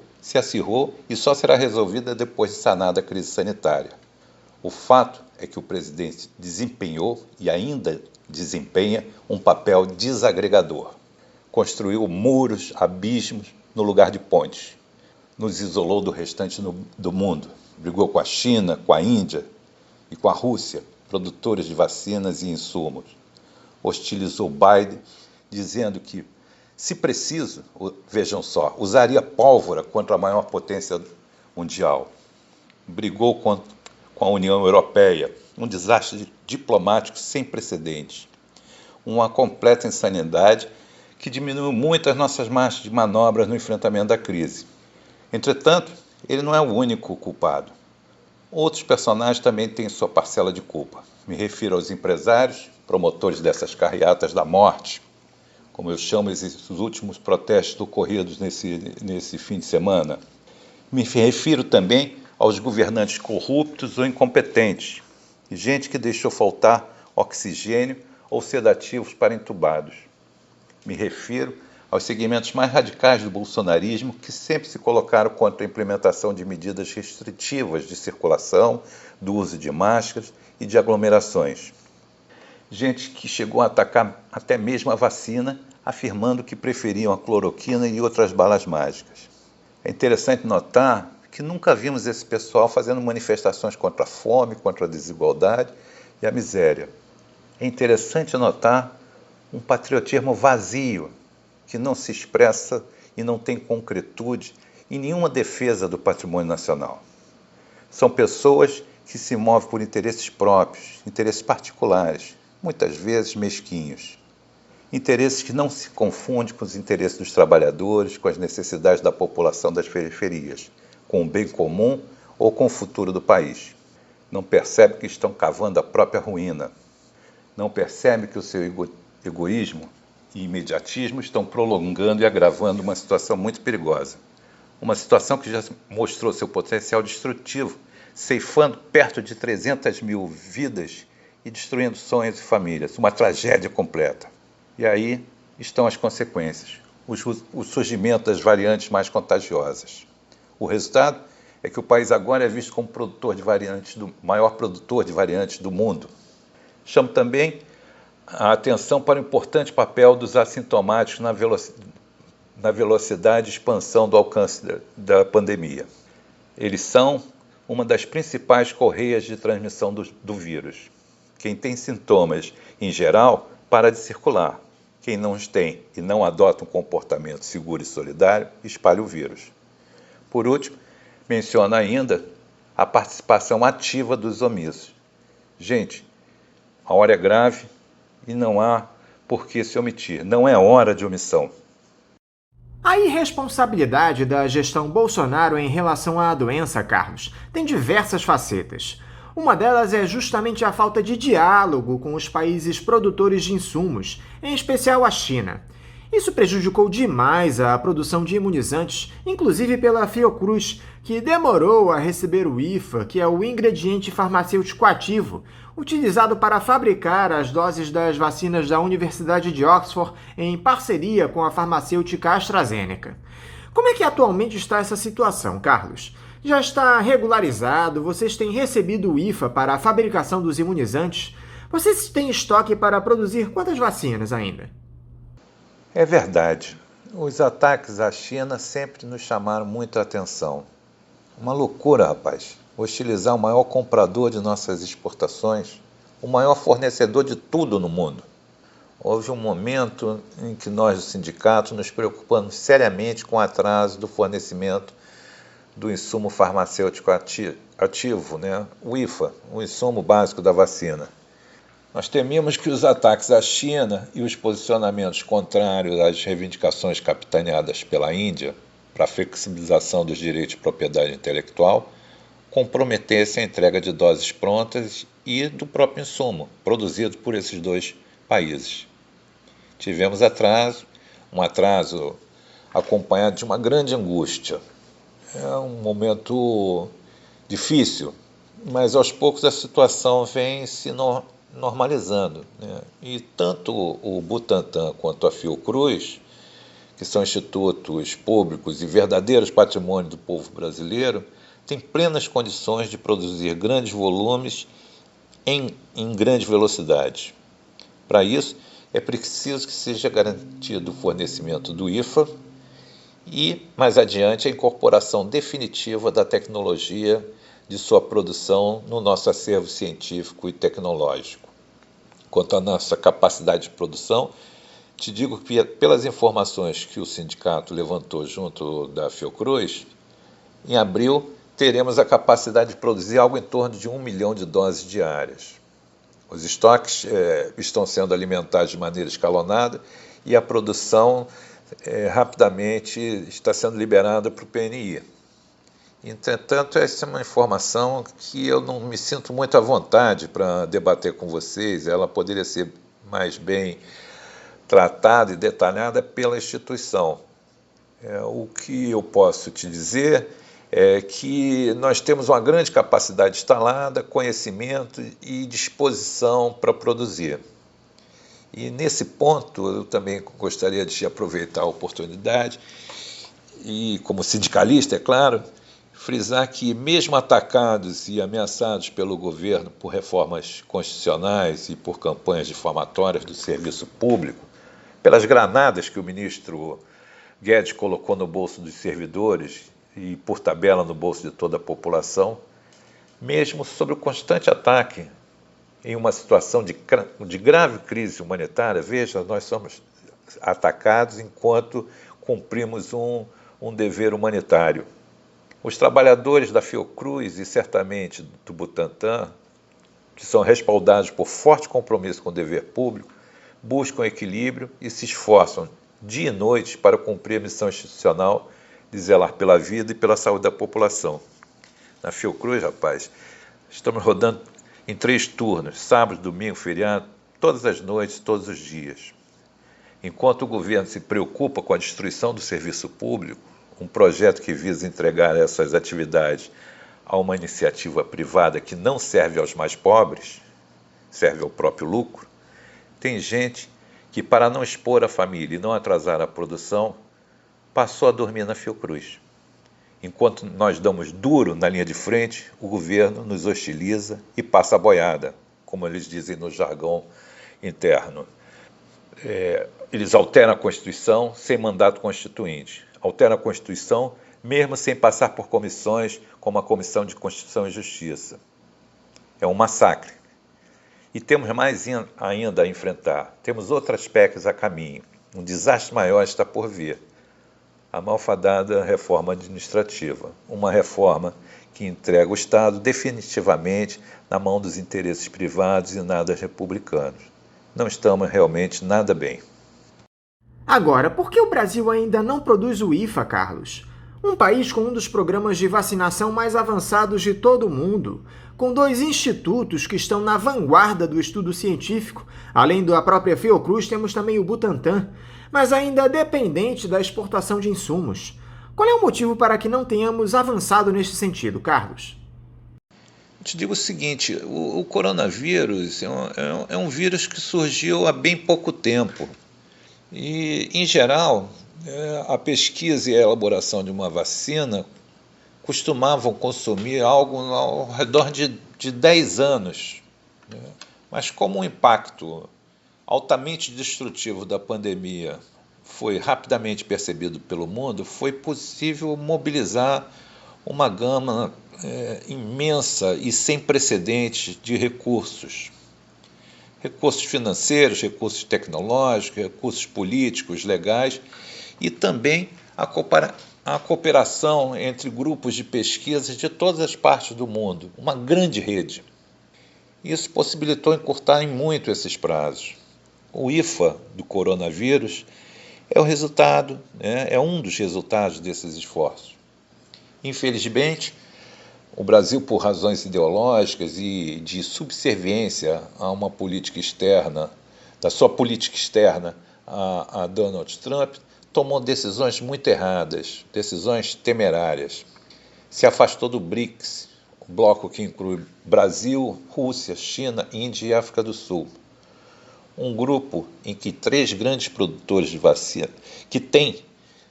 e só será resolvida depois de sanada a crise sanitária. O fato é que o presidente desempenhou e ainda desempenha um papel desagregador. Construiu muros, abismos no lugar de pontes. Nos isolou do restante do mundo. Brigou com a China, com a Índia e com a Rússia, produtores de vacinas e insumos. Hostilizou Biden, dizendo que, se preciso, vejam só, usaria pólvora contra a maior potência mundial. Brigou com a União Europeia, um desastre diplomático sem precedentes. Uma completa insanidade que diminuiu muito as nossas margens de manobras no enfrentamento da crise. Entretanto, ele não é o único culpado. Outros personagens também têm sua parcela de culpa. Me refiro aos empresários, promotores dessas carreatas da morte, como eu chamo esses últimos protestos ocorridos nesse fim de semana. Me refiro também aos governantes corruptos ou incompetentes, e gente que deixou faltar oxigênio ou sedativos para entubados. Me refiro aos segmentos mais radicais do bolsonarismo que sempre se colocaram contra a implementação de medidas restritivas de circulação, do uso de máscaras e de aglomerações. Gente que chegou a atacar até mesmo a vacina, afirmando que preferiam a cloroquina e outras balas mágicas. É interessante notar que nunca vimos esse pessoal fazendo manifestações contra a fome, contra a desigualdade e a miséria. É interessante notar um patriotismo vazio, que não se expressa e não tem concretude em nenhuma defesa do patrimônio nacional. São pessoas que se movem por interesses próprios, interesses particulares, muitas vezes mesquinhos. Interesses que não se confundem com os interesses dos trabalhadores, com as necessidades da população das periferias, com o bem comum ou com o futuro do país. Não percebem que estão cavando a própria ruína. Não percebem que o seu egoísmo e imediatismo estão prolongando e agravando uma situação muito perigosa. Uma situação que já mostrou seu potencial destrutivo, ceifando perto de 300 mil vidas e destruindo sonhos e famílias. Uma tragédia completa. E aí estão as consequências, o surgimento das variantes mais contagiosas. O resultado é que o país agora é visto como maior produtor de variantes do mundo. Chamo também a atenção para o importante papel dos assintomáticos na velocidade de expansão do alcance da pandemia. Eles são uma das principais correias de transmissão do vírus. Quem tem sintomas, em geral, para de circular. Quem não os tem e não adota um comportamento seguro e solidário, espalha o vírus. Por último, menciono ainda a participação ativa dos omissos. Gente, a hora é grave e não há por que se omitir. Não é hora de omissão. A irresponsabilidade da gestão Bolsonaro em relação à doença, Carlos, tem diversas facetas. Uma delas é justamente a falta de diálogo com os países produtores de insumos, em especial a China. Isso prejudicou demais a produção de imunizantes, inclusive pela Fiocruz, que demorou a receber o IFA, que é o ingrediente farmacêutico ativo, utilizado para fabricar as doses das vacinas da Universidade de Oxford em parceria com a farmacêutica AstraZeneca. Como é que atualmente está essa situação, Carlos? Já está regularizado? Vocês têm recebido o IFA para a fabricação dos imunizantes? Vocês têm estoque para produzir quantas vacinas ainda? É verdade. Os ataques à China sempre nos chamaram muita atenção. Uma loucura, rapaz. Hostilizar o maior comprador de nossas exportações, o maior fornecedor de tudo no mundo. Houve um momento em que nós, do sindicato, nos preocupamos seriamente com o atraso do fornecimento do insumo farmacêutico ativo, o IFA, o insumo básico da vacina. Nós temíamos que os ataques à China e os posicionamentos contrários às reivindicações capitaneadas pela Índia para a flexibilização dos direitos de propriedade intelectual comprometessem a entrega de doses prontas e do próprio insumo, produzido por esses dois países. Tivemos um atraso acompanhado de uma grande angústia. É um momento difícil, mas aos poucos a situação vem se normalizando, E tanto o Butantan quanto a Fiocruz, que são institutos públicos e verdadeiros patrimônios do povo brasileiro, têm plenas condições de produzir grandes volumes em grande velocidade. Para isso, é preciso que seja garantido o fornecimento do IFA e, mais adiante, a incorporação definitiva da tecnologia de sua produção no nosso acervo científico e tecnológico. Quanto à nossa capacidade de produção, te digo que, pelas informações que o sindicato levantou junto da Fiocruz, em abril teremos a capacidade de produzir algo em torno de 1 milhão de doses diárias. Os estoques estão sendo alimentados de maneira escalonada e a produção rapidamente está sendo liberada para o PNI. Entretanto, essa é uma informação que eu não me sinto muito à vontade para debater com vocês. Ela poderia ser mais bem tratada e detalhada pela instituição. O que eu posso te dizer que nós temos uma grande capacidade instalada, conhecimento e disposição para produzir. E nesse ponto eu também gostaria de aproveitar a oportunidade e, como sindicalista, é claro, frisar que, mesmo atacados e ameaçados pelo governo por reformas constitucionais e por campanhas difamatórias do serviço público, pelas granadas que o ministro Guedes colocou no bolso dos servidores e, por tabela, no bolso de toda a população, mesmo sob o constante ataque em uma situação de grave crise humanitária, veja, nós somos atacados enquanto cumprimos um dever humanitário. Os trabalhadores da Fiocruz e certamente do Butantan, que são respaldados por forte compromisso com o dever público, buscam equilíbrio e se esforçam dia e noite para cumprir a missão institucional de zelar pela vida e pela saúde da população. Na Fiocruz, rapaz, estamos rodando em 3 turnos, sábado, domingo, feriado, todas as noites, todos os dias. Enquanto o governo se preocupa com a destruição do serviço público, um projeto que visa entregar essas atividades a uma iniciativa privada que não serve aos mais pobres, serve ao próprio lucro, tem gente que, para não expor a família e não atrasar a produção, passou a dormir na Fiocruz. Enquanto nós damos duro na linha de frente, o governo nos hostiliza e passa a boiada, como eles dizem no jargão interno. Eles alteram a Constituição sem mandato constituinte. Alteram a Constituição mesmo sem passar por comissões como a Comissão de Constituição e Justiça. É um massacre. E temos mais ainda a enfrentar. Temos outras PECs a caminho. Um desastre maior está por vir. A malfadada reforma administrativa, uma reforma que entrega o Estado definitivamente na mão dos interesses privados e nada republicanos. Não estamos realmente nada bem. Agora, por que o Brasil ainda não produz o IFA, Carlos? Um país com um dos programas de vacinação mais avançados de todo o mundo, com 2 institutos que estão na vanguarda do estudo científico, além da própria Fiocruz, temos também o Butantan, mas ainda dependente da exportação de insumos. Qual é o motivo para que não tenhamos avançado neste sentido, Carlos? Te digo o seguinte, o coronavírus é um vírus que surgiu há bem pouco tempo. E, em geral, a pesquisa e a elaboração de uma vacina costumavam consumir algo ao redor de 10 anos. Mas como o impacto altamente destrutivo da pandemia foi rapidamente percebido pelo mundo, foi possível mobilizar uma gama imensa e sem precedentes de recursos. Recursos financeiros, recursos tecnológicos, recursos políticos, legais e também a cooperação entre grupos de pesquisa de todas as partes do mundo, uma grande rede. Isso possibilitou encurtar em muito esses prazos. O IFA do coronavírus é o resultado, é um dos resultados desses esforços. Infelizmente, o Brasil, por razões ideológicas e de subserviência a uma política externa, da sua política externa a Donald Trump, tomou decisões muito erradas, decisões temerárias. Se afastou do BRICS, o bloco que inclui Brasil, Rússia, China, Índia e África do Sul. Um grupo em que 3 grandes produtores de vacina, que tem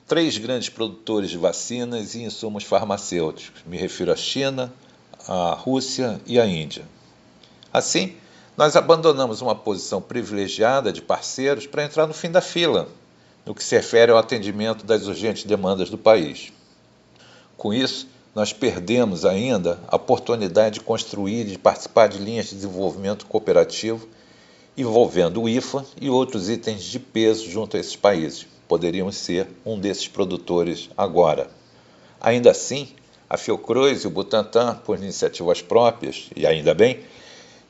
3 grandes produtores de vacinas e insumos farmacêuticos. Me refiro à China, à Rússia e à Índia. Assim, nós abandonamos uma posição privilegiada de parceiros para entrar no fim da fila, no que se refere ao atendimento das urgentes demandas do país. Com isso, nós perdemos ainda a oportunidade de construir e de participar de linhas de desenvolvimento cooperativo envolvendo o IFA e outros itens de peso junto a esses países. Poderíamos ser um desses produtores agora. Ainda assim, a Fiocruz e o Butantan, por iniciativas próprias, e ainda bem,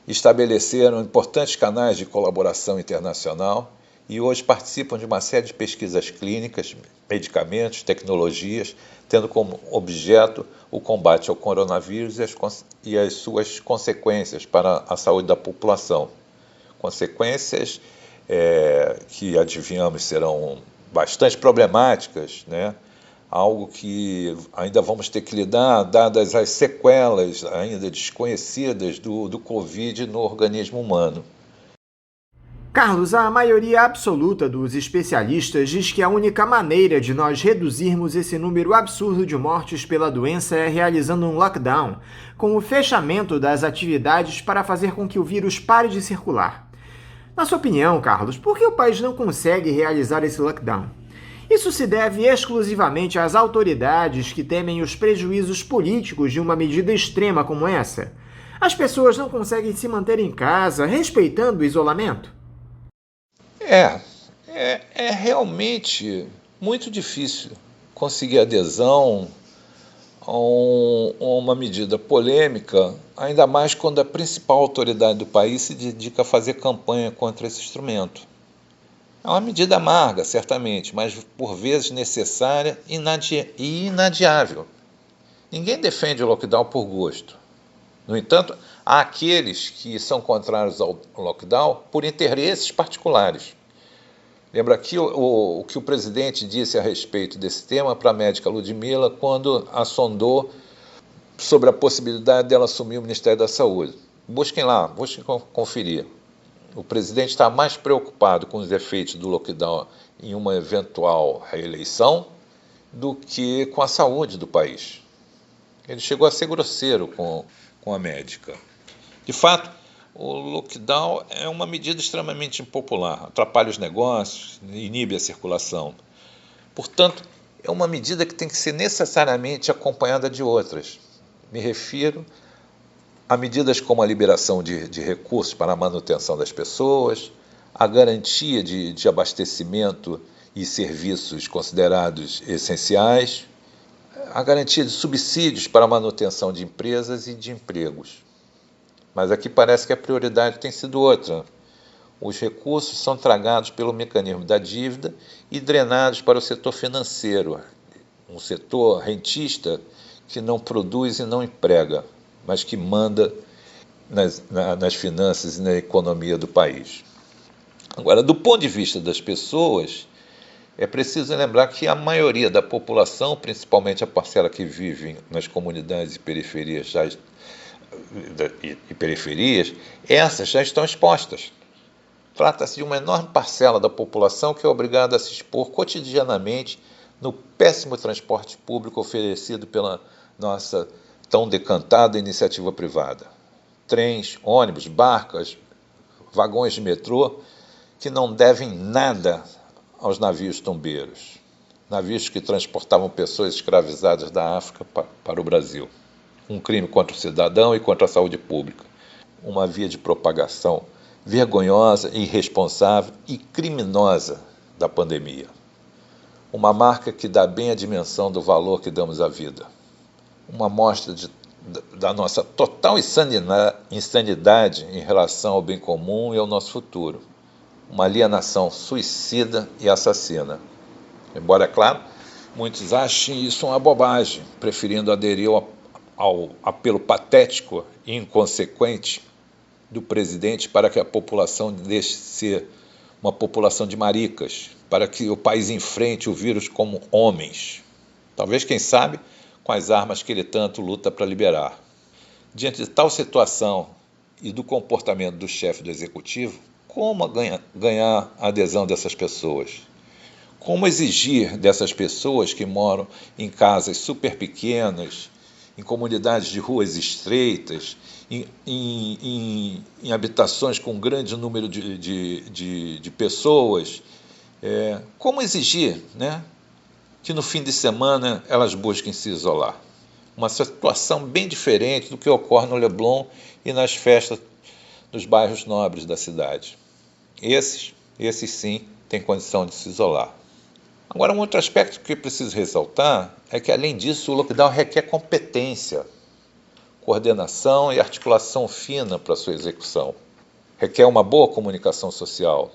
estabeleceram importantes canais de colaboração internacional e hoje participam de uma série de pesquisas clínicas, medicamentos, tecnologias, tendo como objeto o combate ao coronavírus e as suas consequências para a saúde da população. Consequências que adivinhamos serão bastante problemáticas, algo que ainda vamos ter que lidar, dadas as sequelas ainda desconhecidas do Covid no organismo humano. Carlos, a maioria absoluta dos especialistas diz que a única maneira de nós reduzirmos esse número absurdo de mortes pela doença é realizando um lockdown, com o fechamento das atividades para fazer com que o vírus pare de circular. Na sua opinião, Carlos, por que o país não consegue realizar esse lockdown? Isso se deve exclusivamente às autoridades que temem os prejuízos políticos de uma medida extrema como essa? As pessoas não conseguem se manter em casa, respeitando o isolamento? É realmente muito difícil conseguir adesão a uma medida polêmica, ainda mais quando a principal autoridade do país se dedica a fazer campanha contra esse instrumento. É uma medida amarga, certamente, mas por vezes necessária e inadiável. Ninguém defende o lockdown por gosto. No entanto, há aqueles que são contrários ao lockdown por interesses particulares. Lembra aqui o que o presidente disse a respeito desse tema para a médica Ludmila quando a sondou sobre a possibilidade dela assumir o Ministério da Saúde. Busquem lá, busquem conferir. O presidente está mais preocupado com os efeitos do lockdown em uma eventual reeleição do que com a saúde do país. Ele chegou a ser grosseiro com a médica. De fato, o lockdown é uma medida extremamente impopular, atrapalha os negócios, inibe a circulação. Portanto, é uma medida que tem que ser necessariamente acompanhada de outras. Me refiro a medidas como a liberação de recursos para a manutenção das pessoas, a garantia de abastecimento e serviços considerados essenciais, a garantia de subsídios para a manutenção de empresas e de empregos. Mas aqui parece que a prioridade tem sido outra. Os recursos são tragados pelo mecanismo da dívida e drenados para o setor financeiro, um setor rentista que não produz e não emprega, mas que manda nas finanças e na economia do país. Agora, do ponto de vista das pessoas, é preciso lembrar que a maioria da população, principalmente a parcela que vive nas comunidades e periferias, essas já estão expostas. Trata-se de uma enorme parcela da população que é obrigada a se expor cotidianamente no péssimo transporte público oferecido pela nossa tão decantada iniciativa privada. Trens, ônibus, barcas, vagões de metrô que não devem nada aos navios tombeiros, navios que transportavam pessoas escravizadas da África para o Brasil. Um crime contra o cidadão e contra a saúde pública. Uma via de propagação vergonhosa, irresponsável e criminosa da pandemia. Uma marca que dá bem a dimensão do valor que damos à vida. Uma amostra da nossa total insanidade em relação ao bem comum e ao nosso futuro. Uma alienação suicida e assassina. Embora, é claro, muitos achem isso uma bobagem, preferindo aderir ao apelo patético e inconsequente do presidente para que a população deixe de ser uma população de maricas, para que o país enfrente o vírus como homens. Talvez, quem sabe, com as armas que ele tanto luta para liberar. Diante de tal situação e do comportamento do chefe do executivo, como ganhar a adesão dessas pessoas? Como exigir dessas pessoas que moram em casas super pequenas, em comunidades de ruas estreitas, em habitações com um grande número de pessoas, como exigir, né, que no fim de semana elas busquem se isolar? Uma situação bem diferente do que ocorre no Leblon e nas festas dos bairros nobres da cidade. Esses sim têm condição de se isolar. Agora, um outro aspecto que eu preciso ressaltar é que, além disso, o lockdown requer competência, coordenação e articulação fina para sua execução. Requer uma boa comunicação social,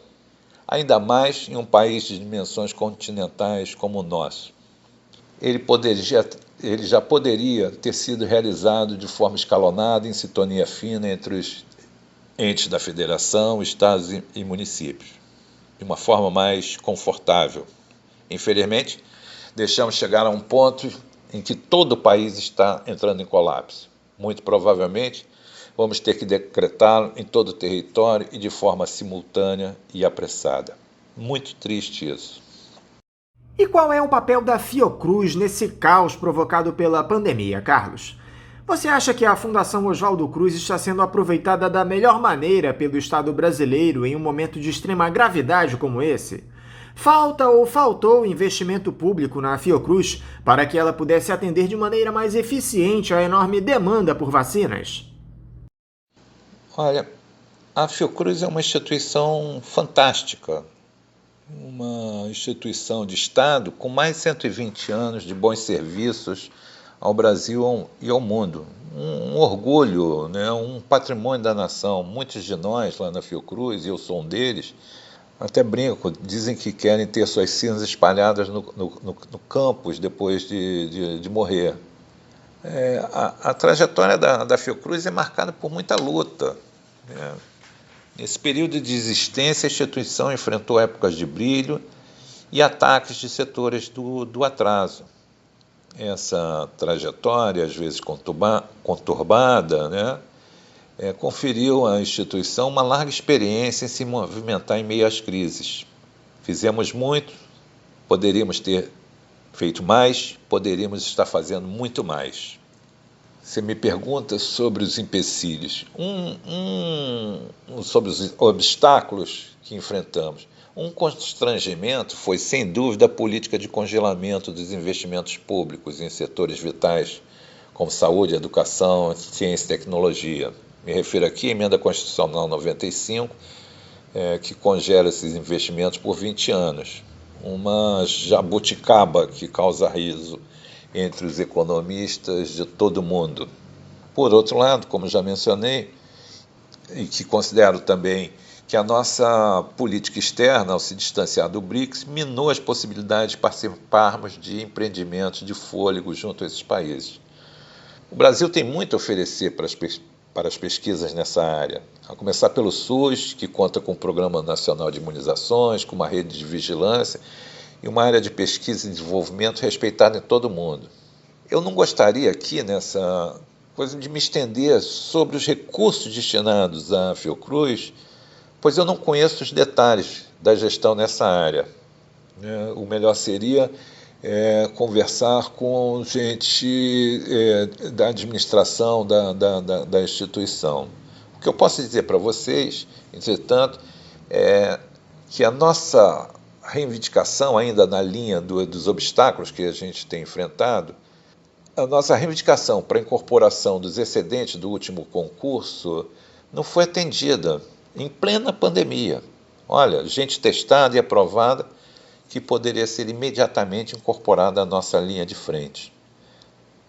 ainda mais em um país de dimensões continentais como o nosso. Ele já poderia ter sido realizado de forma escalonada, em sintonia fina entre os entes da federação, estados e municípios, de uma forma mais confortável. Infelizmente, deixamos chegar a um ponto em que todo o país está entrando em colapso. Muito provavelmente, vamos ter que decretá-lo em todo o território e de forma simultânea e apressada. Muito triste isso. E qual é o papel da Fiocruz nesse caos provocado pela pandemia, Carlos? Você acha que a Fundação Oswaldo Cruz está sendo aproveitada da melhor maneira pelo Estado brasileiro em um momento de extrema gravidade como esse? Falta ou faltou investimento público na Fiocruz para que ela pudesse atender de maneira mais eficiente a enorme demanda por vacinas? Olha, a Fiocruz é uma instituição fantástica, uma instituição de Estado com mais de 120 anos de bons serviços ao Brasil e ao mundo. Um orgulho, né? Um patrimônio da nação. Muitos de nós lá na Fiocruz, e eu sou um deles, até brinco, dizem que querem ter suas cinzas espalhadas no campus depois de morrer. A trajetória da Fiocruz é marcada por muita luta, né? Nesse período de existência, a instituição enfrentou épocas de brilho e ataques de setores do atraso. Essa trajetória, às vezes conturbada, né, conferiu à instituição uma larga experiência em se movimentar em meio às crises. Fizemos muito, poderíamos ter feito mais, poderíamos estar fazendo muito mais. Você me pergunta sobre os empecilhos, sobre os obstáculos que enfrentamos. Um constrangimento foi, sem dúvida, a política de congelamento dos investimentos públicos em setores vitais, como saúde, educação, ciência e tecnologia. Me refiro aqui à Emenda Constitucional 95, que congela esses investimentos por 20 anos. Uma jabuticaba que causa riso entre os economistas de todo o mundo. Por outro lado, como já mencionei, e que considero também que a nossa política externa, ao se distanciar do BRICS, minou as possibilidades de participarmos de empreendimentos de fôlego junto a esses países. O Brasil tem muito a oferecer para as pesquisas nessa área, a começar pelo SUS, que conta com o Programa Nacional de Imunizações, com uma rede de vigilância e uma área de pesquisa e desenvolvimento respeitada em todo o mundo. Eu não gostaria aqui, nessa coisa, de me estender sobre os recursos destinados à Fiocruz, pois eu não conheço os detalhes da gestão nessa área. O melhor seria conversar com gente da administração da instituição. O que eu posso dizer para vocês, entretanto, é que a nossa reivindicação, ainda na linha dos obstáculos que a gente tem enfrentado, a nossa reivindicação para a incorporação dos excedentes do último concurso não foi atendida em plena pandemia. Olha, gente testada e aprovada que poderia ser imediatamente incorporada à nossa linha de frente.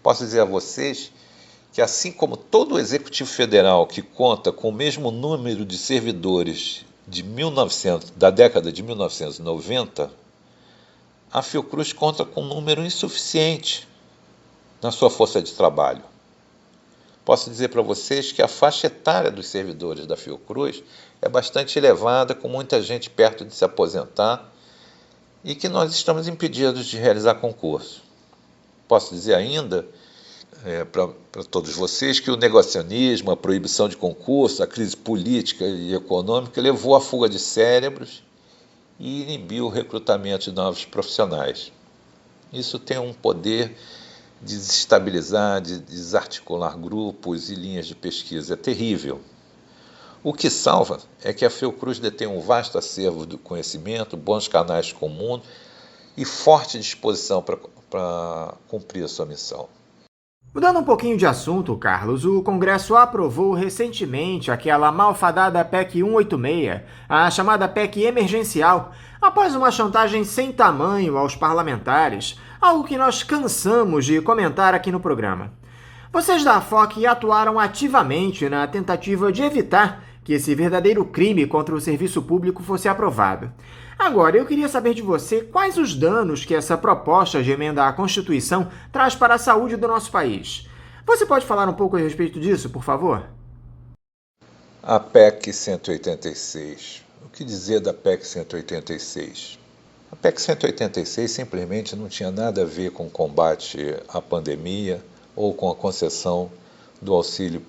Posso dizer a vocês que, assim como todo o Executivo Federal que conta com o mesmo número de servidores da década de 1990, a Fiocruz conta com um número insuficiente na sua força de trabalho. Posso dizer para vocês que a faixa etária dos servidores da Fiocruz é bastante elevada, com muita gente perto de se aposentar, e que nós estamos impedidos de realizar concurso. Posso dizer ainda para todos vocês que o negacionismo, a proibição de concurso, a crise política e econômica levou à fuga de cérebros e inibiu o recrutamento de novos profissionais. Isso tem um poder de desestabilizar, de desarticular grupos e linhas de pesquisa. É terrível. O que salva é que a Fiocruz detém um vasto acervo de conhecimento, bons canais com o mundo e forte disposição para cumprir a sua missão. Mudando um pouquinho de assunto, Carlos, o Congresso aprovou recentemente aquela malfadada PEC 186, a chamada PEC emergencial, após uma chantagem sem tamanho aos parlamentares, algo que nós cansamos de comentar aqui no programa. Vocês da AFOC atuaram ativamente na tentativa de evitar que esse verdadeiro crime contra o serviço público fosse aprovado. Agora, eu queria saber de você quais os danos que essa proposta de emenda à Constituição traz para a saúde do nosso país. Você pode falar um pouco a respeito disso, por favor? A PEC 186. O que dizer da PEC 186? A PEC 186 simplesmente não tinha nada a ver com o combate à pandemia ou com a concessão do auxílio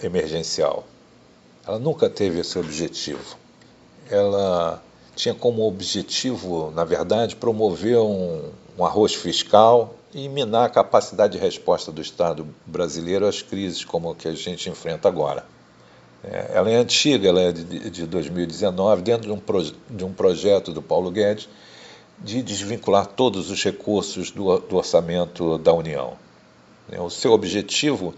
emergencial. Ela nunca teve esse objetivo. Ela tinha como objetivo, na verdade, promover um arrojo fiscal e minar a capacidade de resposta do Estado brasileiro às crises como a que a gente enfrenta agora. Ela é antiga, ela é de 2019, dentro de um projeto do Paulo Guedes de desvincular todos os recursos do orçamento da União. O seu objetivo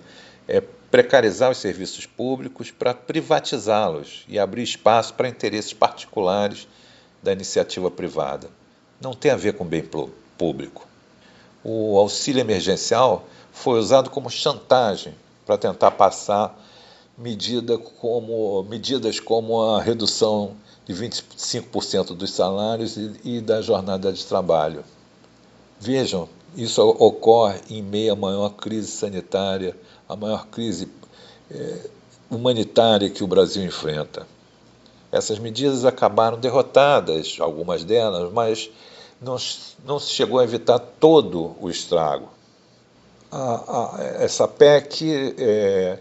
é precarizar os serviços públicos para privatizá-los e abrir espaço para interesses particulares da iniciativa privada. Não tem a ver com bem público. O auxílio emergencial foi usado como chantagem para tentar passar medidas como a redução de 25% dos salários e da jornada de trabalho. Vejam, isso ocorre em meio à maior crise sanitária, a maior crise humanitária que o Brasil enfrenta. Essas medidas acabaram derrotadas, algumas delas, mas não se chegou a evitar todo o estrago. Essa PEC,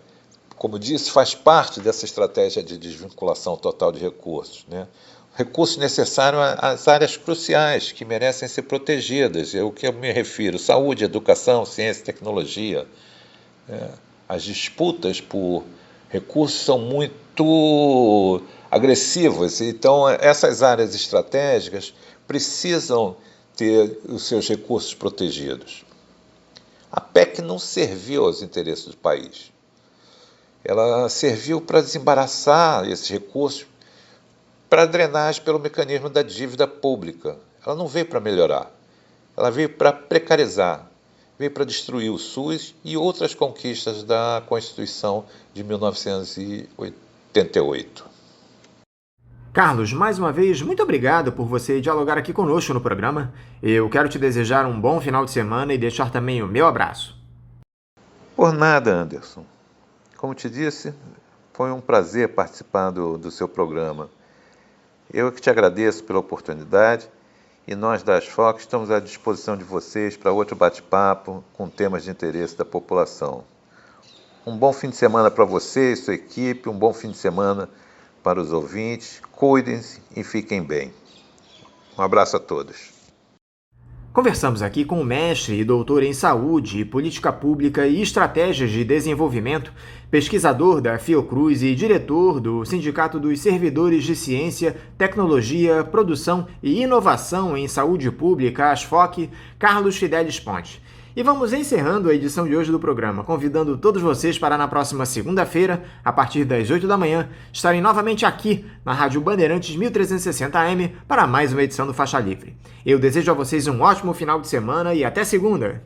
como disse, faz parte dessa estratégia de desvinculação total de recursos, né? Recursos necessários às áreas cruciais que merecem ser protegidas. É o que eu me refiro: saúde, educação, ciência e tecnologia. As disputas por recursos são muito agressivas, então essas áreas estratégicas precisam ter os seus recursos protegidos. A PEC não serviu aos interesses do país. Ela serviu para desembaraçar esses recursos para drenagem pelo mecanismo da dívida pública. Ela não veio para melhorar, ela veio para precarizar, veio para destruir o SUS e outras conquistas da Constituição de 1988. Carlos, mais uma vez, muito obrigado por você dialogar aqui conosco no programa. Eu quero te desejar um bom final de semana e deixar também o meu abraço. Por nada, Anderson. Como te disse, foi um prazer participar do seu programa. Eu que te agradeço pela oportunidade e nós da ASFOC estamos à disposição de vocês para outro bate-papo com temas de interesse da população. Um bom fim de semana para você e sua equipe, um bom fim de semana para os ouvintes. Cuidem-se e fiquem bem. Um abraço a todos. Conversamos aqui com o mestre e doutor em Saúde, Política Pública e Estratégias de Desenvolvimento, pesquisador da Fiocruz e diretor do Sindicato dos Servidores de Ciência, Tecnologia, Produção e Inovação em Saúde Pública, ASFOC, Carlos Fidelis Ponte. E vamos encerrando a edição de hoje do programa, convidando todos vocês para na próxima segunda-feira, a partir das 8 da manhã, estarem novamente aqui na Rádio Bandeirantes 1360 AM para mais uma edição do Faixa Livre. Eu desejo a vocês um ótimo final de semana e até segunda!